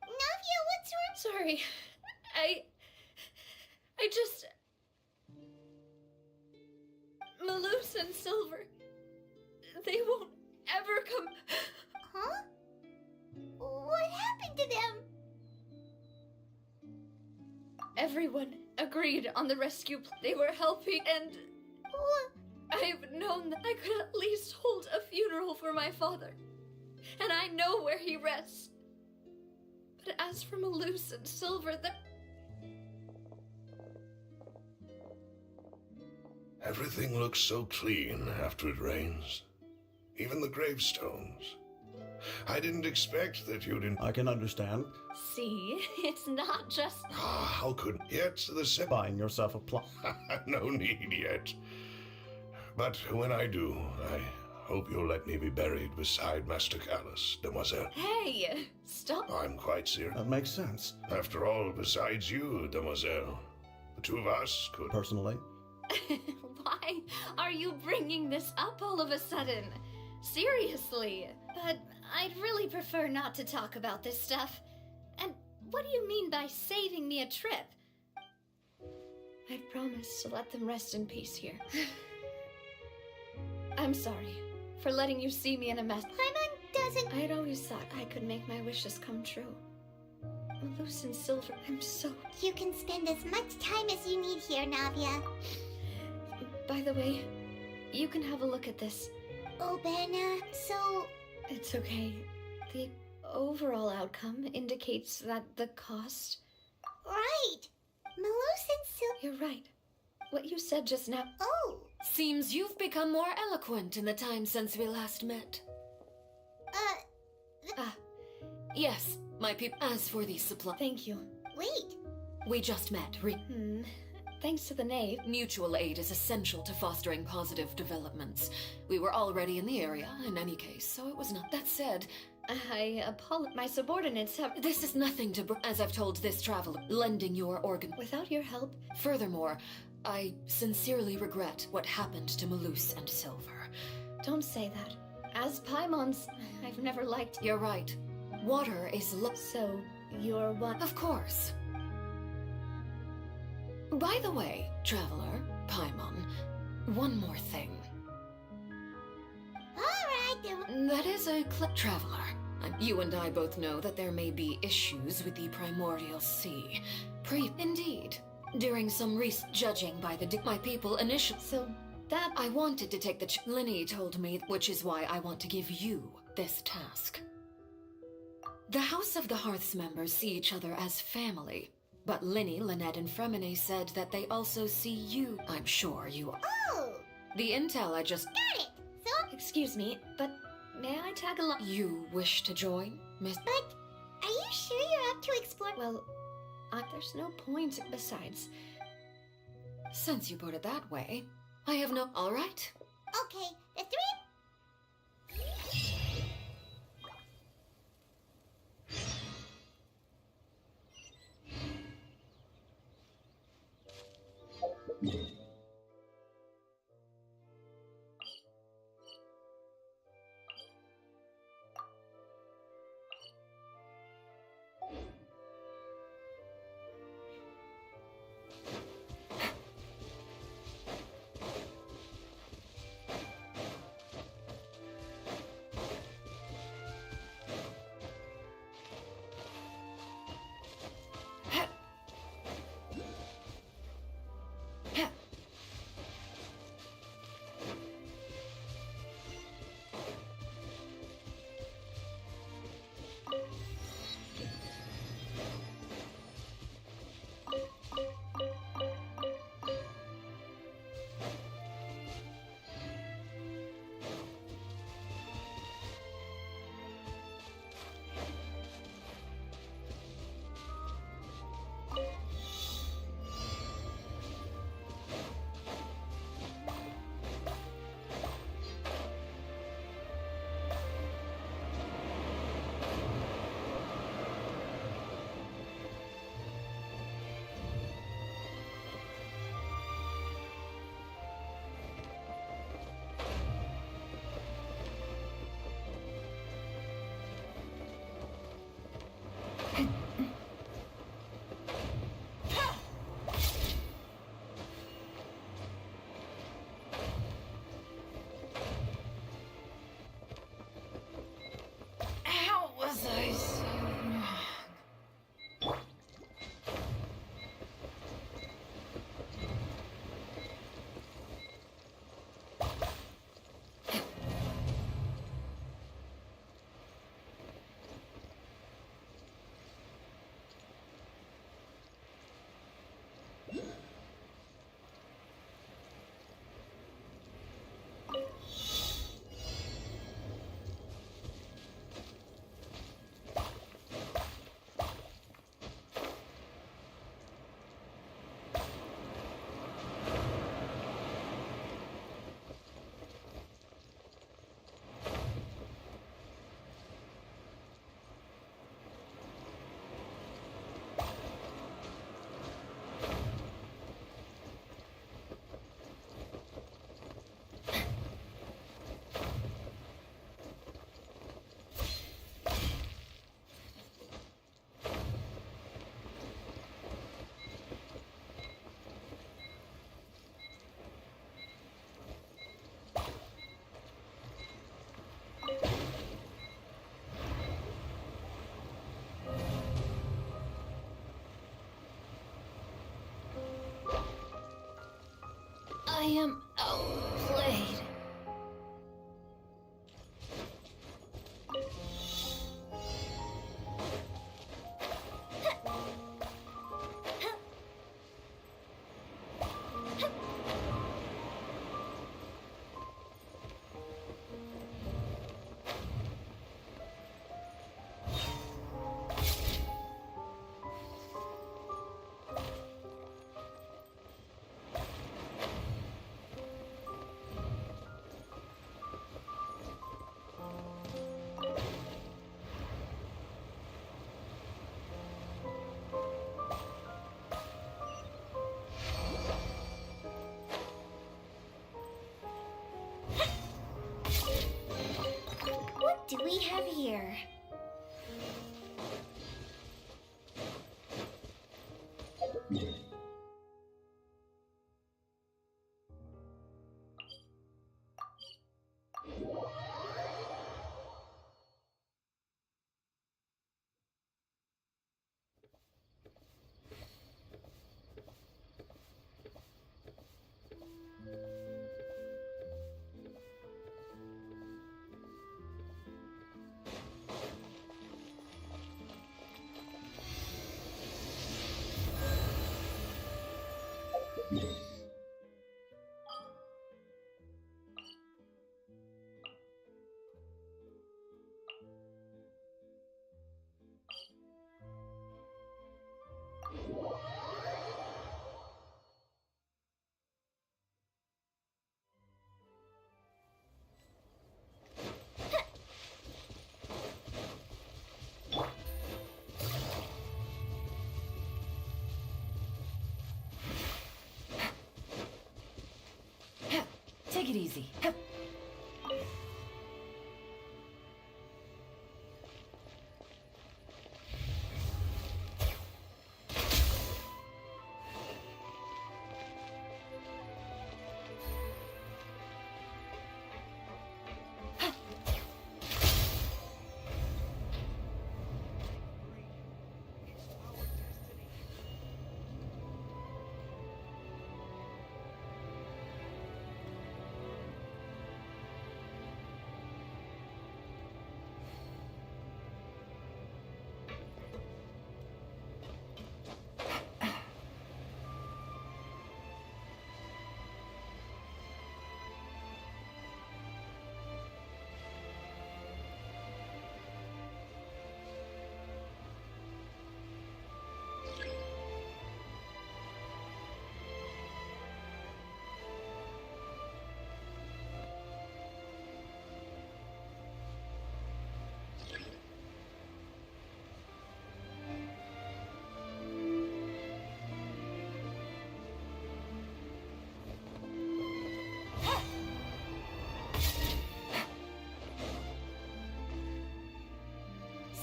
Navia, what's wrong? Sorry. I just... Malus and Silver, they won't ever come... Huh? What happened to them? Everyone agreed on the rescue They were helping, and... I've known that I could at least hold a funeral for my father. And I know where he rests. But as for Malus and Silver, Everything looks so clean after it rains. Even the gravestones. I didn't expect that you'd... I can understand. See, it's not just... How could... Yet the... Buying yourself a plot. No need yet. But when I do, I hope you'll let me be buried beside Master Callus, Demoiselle. Hey, stop. I'm quite serious. That makes sense. After all, besides you, Demoiselle, the two of us could... Personally? Why are you bringing this up all of a sudden? Seriously. But I'd really prefer not to talk about this stuff. And what do you mean by saving me a trip? I'd promised to let them rest in peace here. I'm sorry for letting you see me in a mess. Paimon doesn't... I'd always thought I could make my wishes come true. Malus and Silver, I'm so... You can spend as much time as you need here, Navia. By the way, you can have a look at this. Oh, Benna, so... It's okay. The overall outcome indicates that the cost... Right! Malus and Silver... You're right. What you said just now... Oh! Seems you've become more eloquent in the time since we last met. Yes, my people. As for the supply... Thank you. Wait! We just met, Thanks to the knave. Mutual aid is essential to fostering positive developments. We were already in the area, in any case, so it was not. That said, I apologize. My subordinates have... This is nothing to... As I've told this traveler, lending your organ... Without your help... Furthermore, I sincerely regret what happened to Malus and Silver. Don't say that. As Paimon's, I've never liked... You're right. Water is So, you're what? Of course. By the way, traveler, Paimon, one more thing. Alright, then... That is a traveler. You and I both know that there may be issues with the primordial sea. Indeed. During some recent judging by my people initially... So, that... I wanted to take the... Linny told me, which is why I want to give you this task. The House of the Hearth's members see each other as family. But Linny, Lynette, and Fremine said that they also see you. I'm sure you are. Oh! The intel I just... Got it! So... Excuse me, but may I tag along? You wish to join, Miss... But, are you sure you're up to explore... Well, there's no point. Besides... Since you put it that way, I have no... All right. Okay, the three... do we have here? Take it easy.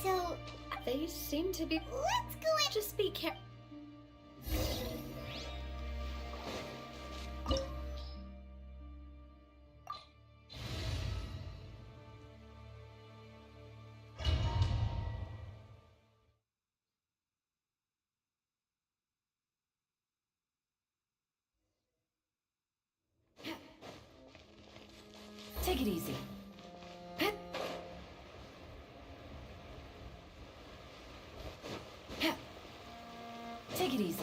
So, They seem to be. let's go in. Just be careful. Take it easy. Take it easy.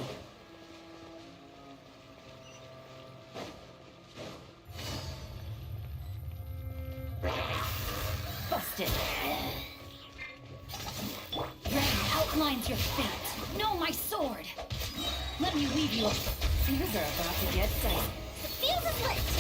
Busted. Dragon outlines your fate. Know my sword. Let me weave you up. Things are about to get dicey. The fuse is lit.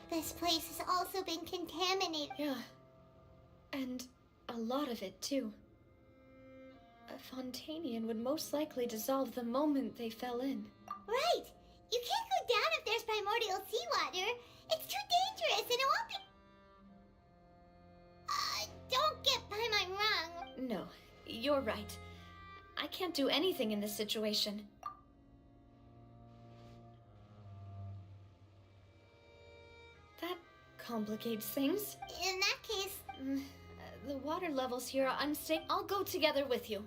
This place has also been contaminated. Yeah. And a lot of it, too. A Fontainian would most likely dissolve the moment they fell in. Right! You can't go down if there's primordial seawater. It's too dangerous and it won't be... don't get by my wrong. No, you're right. I can't do anything in this situation. That complicates things. In that case... The water levels here are unstable. I'll go together with you.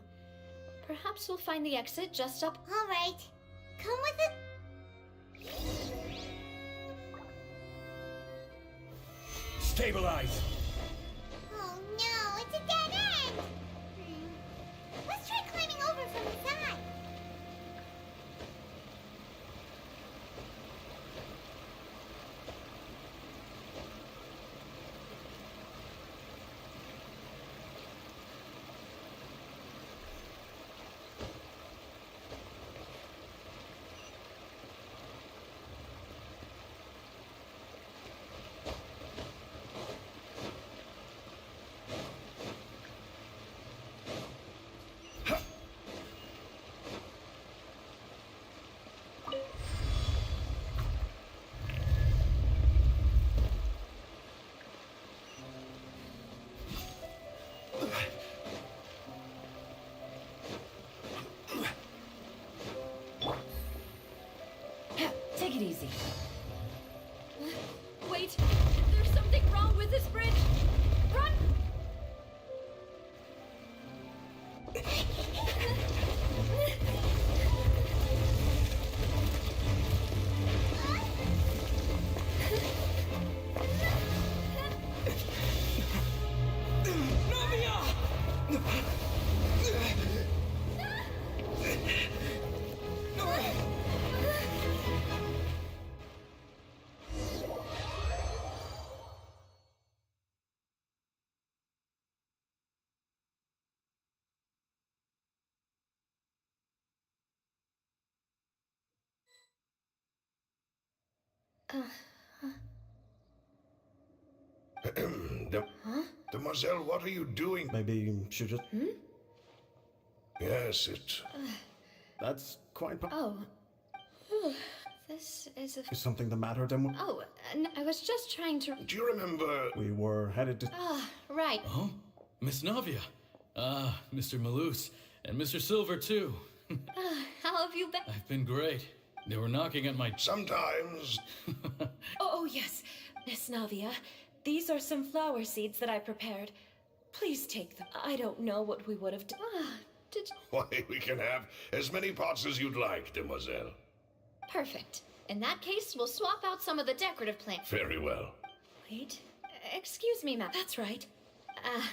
Perhaps we'll find the exit just up. All right. Come with it. Stabilize! Oh no, it's a dead end! Let's try climbing over from the side. Take it easy. Wait, there's something wrong with this bridge. Run! Demoiselle, what are you doing? Maybe you should just... Yes, it... That's quite... Oh. This is a... Is something the matter, Demo? Oh, I was just trying to... Do you remember... We were headed to... Right. Oh, Miss Navia. Mr. Malus. And Mr. Silver, too. How have you been? I've been great. They were knocking at my... Sometimes... Oh, yes. Miss Navia, these are some flower seeds that I prepared. Please take them. I don't know what we would have done. Why, we can have as many pots as you'd like, Demoiselle. Perfect. In that case, we'll swap out some of the decorative plants. Very well. Wait. Excuse me, ma'am. That's right.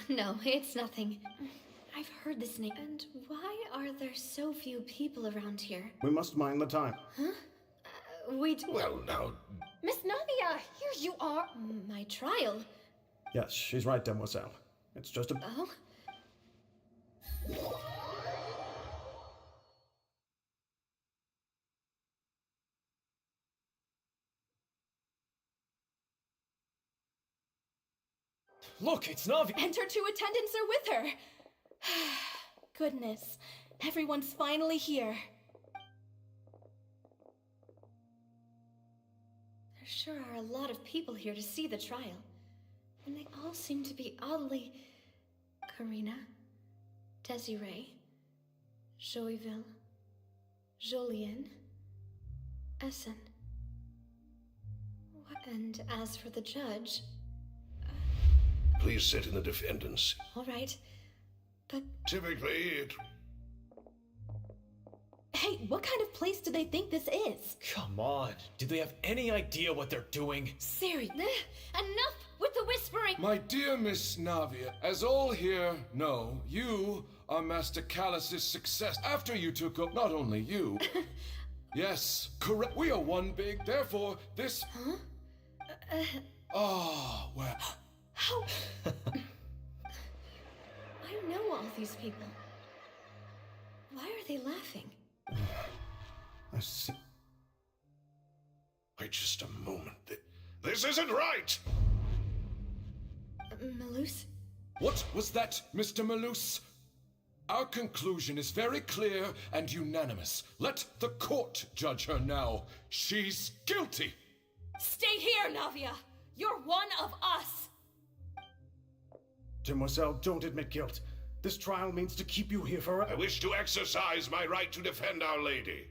No, it's nothing. I've heard this name. And why are there so few people around here? We must mind the time. Huh? Well, now... Miss Navia, here you are. My trial? Yes, she's right, Demoiselle. It's just a... Oh? Look, it's Navi. And her two attendants are with her. Goodness, everyone's finally here. There sure are a lot of people here to see the trial. And they all seem to be oddly... Karina, Desiree, Joyville, Jolien, Essen. And as for the judge... Please sit in the defendant's. All right, but... Typically, it... Hey, what kind of place do they think this is? Come on. Do they have any idea what they're doing? Siri. Enough with the whispering! My dear Miss Navia, as all here know, you are Master Callus's success after you took up not only you. Yes, correct. We are one big, therefore, this... Huh? Oh, well... How? I know all these people. Why are they laughing? I see. Wait just a moment. This isn't right! Malus? What was that, Mr. Malus? Our conclusion is very clear and unanimous. Let the court judge her now. She's guilty! Stay here, Navia! You're one of us! Demoiselle, don't admit guilt. This trial means to keep you here forever. I wish to exercise my right to defend Our Lady.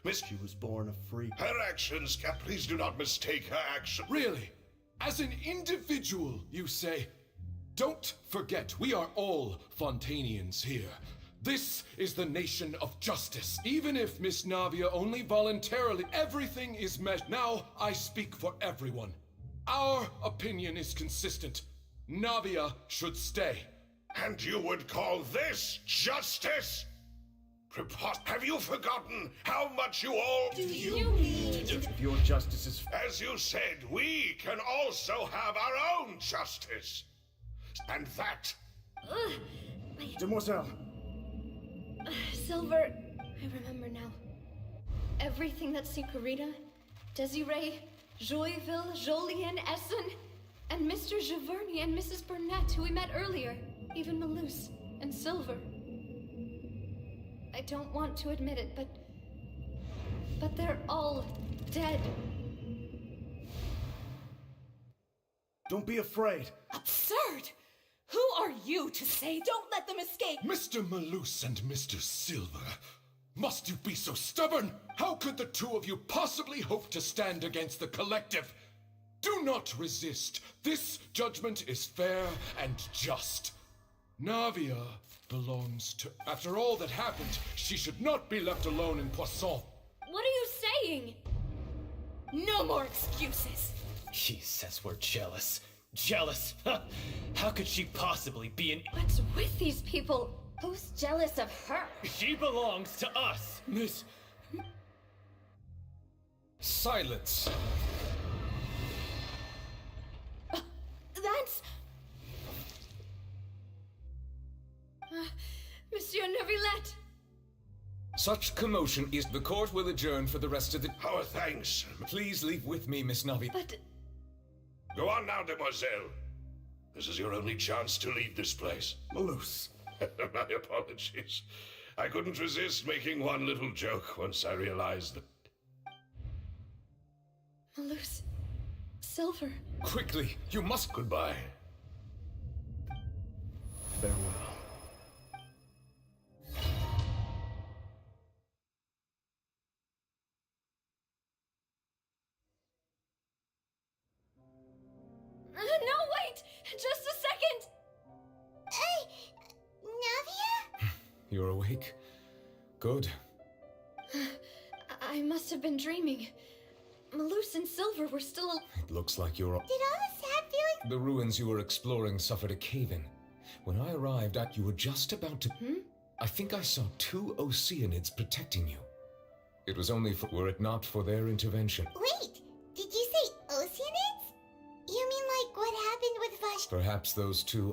Miss... She was born a free... Her actions, please do not mistake her actions. Really? As an individual, you say? Don't forget, we are all Fontainians here. This is the nation of justice. Even if Miss Navia only voluntarily, everything is measured. Now I speak for everyone. Our opinion is consistent. Navia should stay. And you would call this justice? Have you forgotten how much you all... Do you need... Your justice is... As you said, we can also have our own justice. And that... Demoiselle. Silver, I remember now. Everything that Sicarita, Desiree, Joyville, Jolien, Essen, and Mr. Giverny and Mrs. Burnett, who we met earlier, even Malus and Silver. I don't want to admit it, but they're all dead. Don't be afraid. Absurd! Who are you to say don't let them escape? Mr. Malus and Mr. Silver, must you be so stubborn? How could the two of you possibly hope to stand against the collective? Do not resist. This judgment is fair and just. Navia belongs to... After all that happened, she should not be left alone in Poisson. What are you saying? No more excuses. She says we're jealous. Jealous? How could she possibly be an... What's with these people? Who's jealous of her? She belongs to us. Miss... Silence. That's... Monsieur Neuvillette! Such commotion is... The court will adjourn for the rest of the... Our thanks. Please leave with me, Miss Navi. But... Go on now, demoiselle. This is your only chance to leave this place. Malus. My apologies. I couldn't resist making one little joke once I realized that... Malus... Silver... Quickly, you must... Goodbye. Farewell. No, wait! Just a second! Navia? You're awake? Good. I must have been dreaming. Malus and Silver were still... It looks like you're... Did all the sad feelings... The ruins you were exploring suffered a cave-in. When I arrived you were just about to... I think I saw 2 Oceanids protecting you. It was only for... Were it not for their intervention. Wait, did you say Oceanids? You mean like what happened with Vash... Perhaps those 2...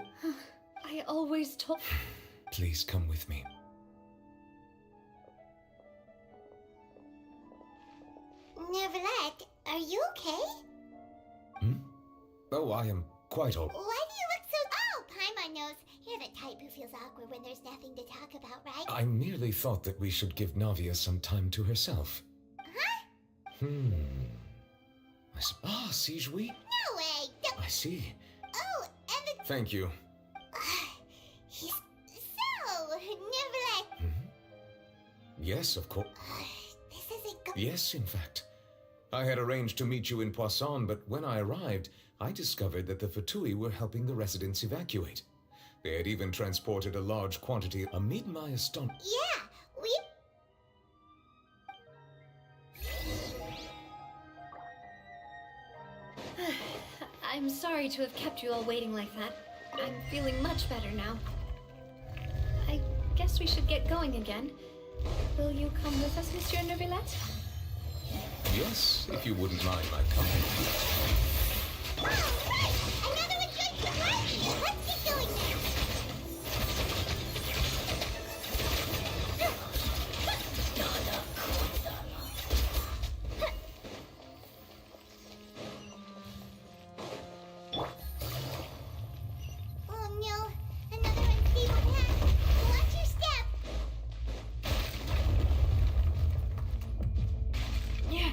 I always told... Please come with me. Neuvillette, are you okay? Oh, I am quite all... Why do you look so... Oh, Paimon knows. You're the type who feels awkward when there's nothing to talk about, right? I merely thought that we should give Navia some time to herself. Huh? Siege we? No way! Don't... I see. Oh, and the... Thank you. He's... So, Neuvillette... Yes, of course. This isn't good. Yes, in fact. I had arranged to meet you in Poisson, but when I arrived, I discovered that the Fatui were helping the residents evacuate. They had even transported a large quantity amid my astonishment. Yeah, we... I'm sorry to have kept you all waiting like that. I'm feeling much better now. I guess we should get going again. Will you come with us, Monsieur Neuvillette? Yes, if you wouldn't mind my company. Another one joins the party! Let's get going now! Oh no, another unstable path. Watch your step! Yeah.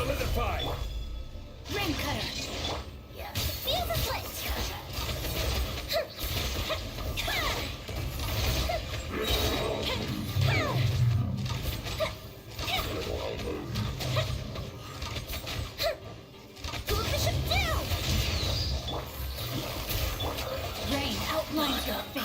solidified! Ram cutter. Yeah. Feel the split. Pull the bishop down. Rain outlines your fate.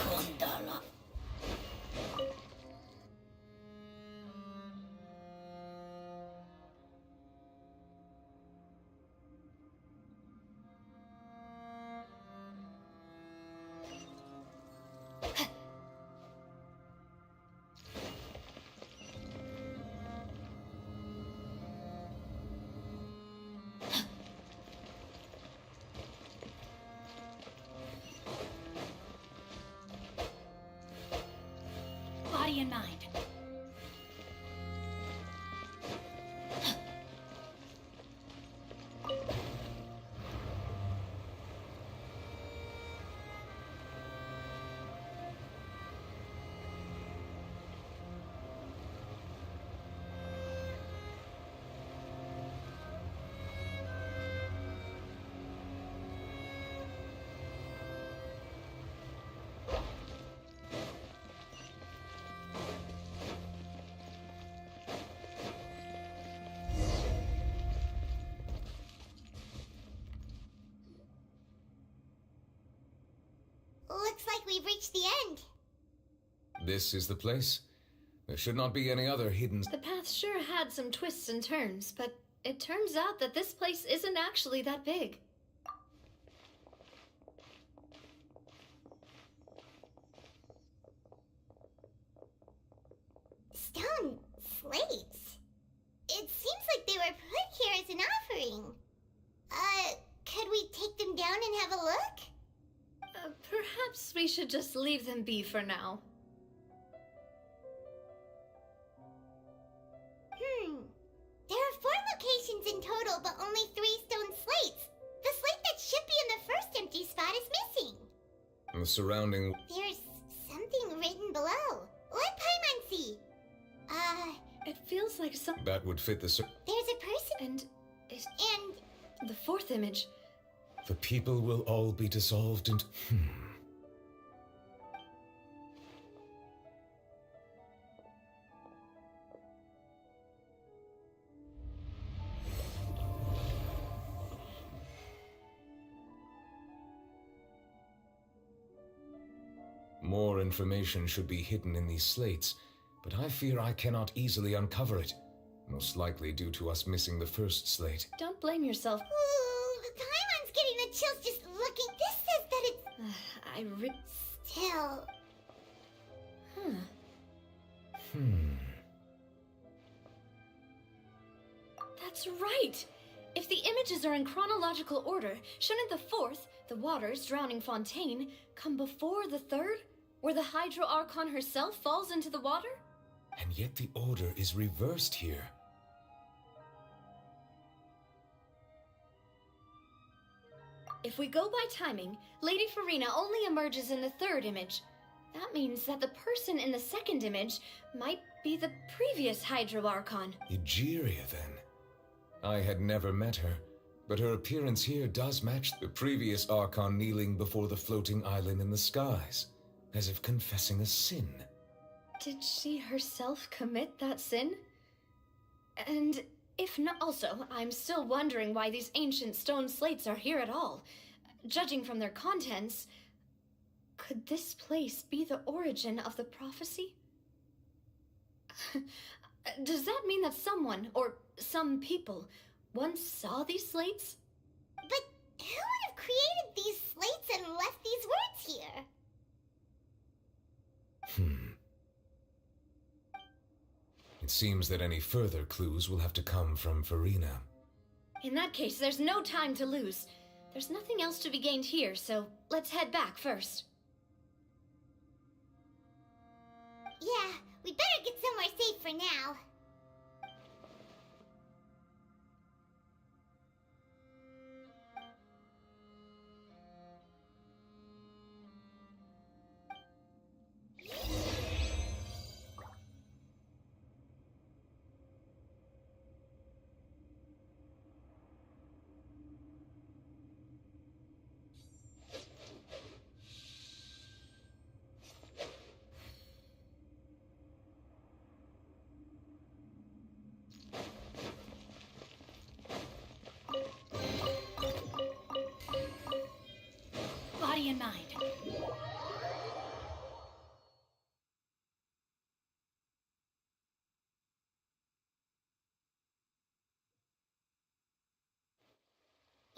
Body and mind. Looks like we've reached the end. This is the place? There should not be any other hidden... The path sure had some twists and turns, but it turns out that this place isn't actually that big. Stone slates? It seems like they were put here as an offering. Could we take them down and have a look? Perhaps we should just leave them be for now. There are 4 locations in total, but only 3 stone slates. The slate that should be in the first empty spot is missing. The surrounding... There's something written below. Let Paimon see. It feels like some... That would fit the... There's a person. The 4th image. The people will all be dissolved into... More information should be hidden in these slates, but I fear I cannot easily uncover it. Most likely due to us missing the first slate. Don't blame yourself. Ooh, Paimon's getting the chills just looking. This says that it's... Still... That's right! If the images are in chronological order, shouldn't the 4th, the waters drowning Fontaine, come before the 3rd, where the Hydro Archon herself falls into the water? And yet the order is reversed here. If we go by timing, Lady Farina only emerges in the 3rd image. That means that the person in the 2nd image might be the previous Hydro Archon. Egeria, then. I had never met her, but her appearance here does match the previous Archon kneeling before the floating island in the skies, as if confessing a sin. Did she herself commit that sin? And if not, also, I'm still wondering why these ancient stone slates are here at all. Judging from their contents, could this place be the origin of the prophecy? Does that mean that someone, or some people, once saw these slates? But who would have created these slates and left these words here? It seems that any further clues will have to come from Farina. In that case, there's no time to lose. There's nothing else to be gained here, so let's head back first. Yeah, we better get somewhere safe for now.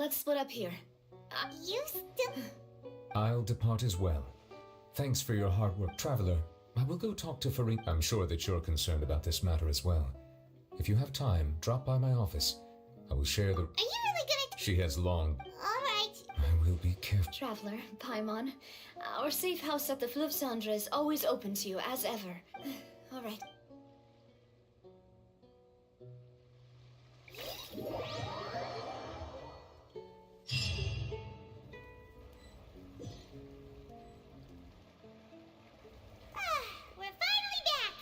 Let's split up here. You still... I'll depart as well. Thanks for your hard work, Traveler. I will go talk to Farid. I'm sure that you're concerned about this matter as well. If you have time, drop by my office. I will share the... Are you really gonna... She has long... Alright. I will be careful. Traveler, Paimon, our safe house at the Fleuve Cendre is always open to you, as ever. Alright. We're finally back!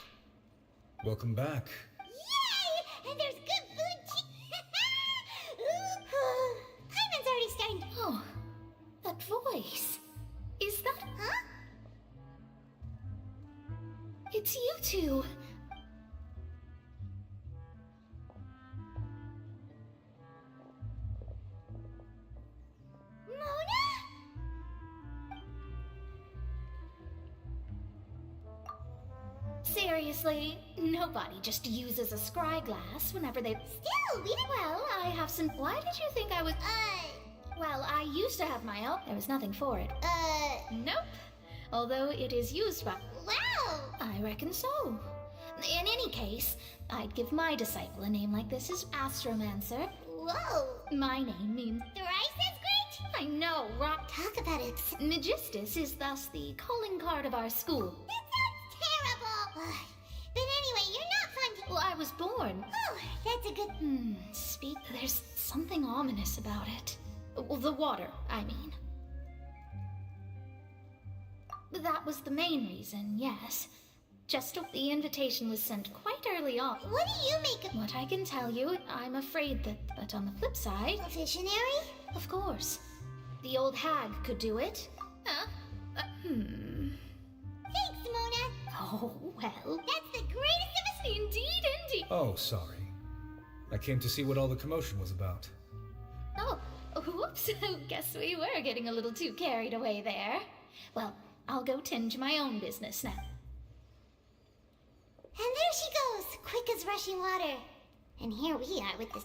Welcome back. Yay! And there's good food Paimon's already starting to... Oh, that voice. Is that... Huh? It's you two. Seriously, nobody just uses a scry glass whenever they... Still, we didn't... Well, I have some... Why did you think I was... Well, I used to have my own. There was nothing for it. Nope. Although it is used by... Wow! I reckon so. In any case, I'd give my disciple a name like this as Astromancer. Whoa! My name means... Thrice as great? I know, right? Talk about it. Magistus is thus the calling card of our school. Terrible! But anyway, you're not fun to... Well, I was born. Oh, that's a good... Speak. There's something ominous about it. Well, the water, I mean. That was the main reason, yes. Just the invitation was sent quite early on. What do you make of... What I can tell you, I'm afraid that... But on the flip side... A visionary? Of course. The old hag could do it. Huh? Thanks, Mona. Oh, well... That's the greatest of us... Indeed. Oh, sorry. I came to see what all the commotion was about. Oh, whoops. Guess we were getting a little too carried away there. Well, I'll go tend to my own business now. And there she goes, quick as rushing water. And here we are with this...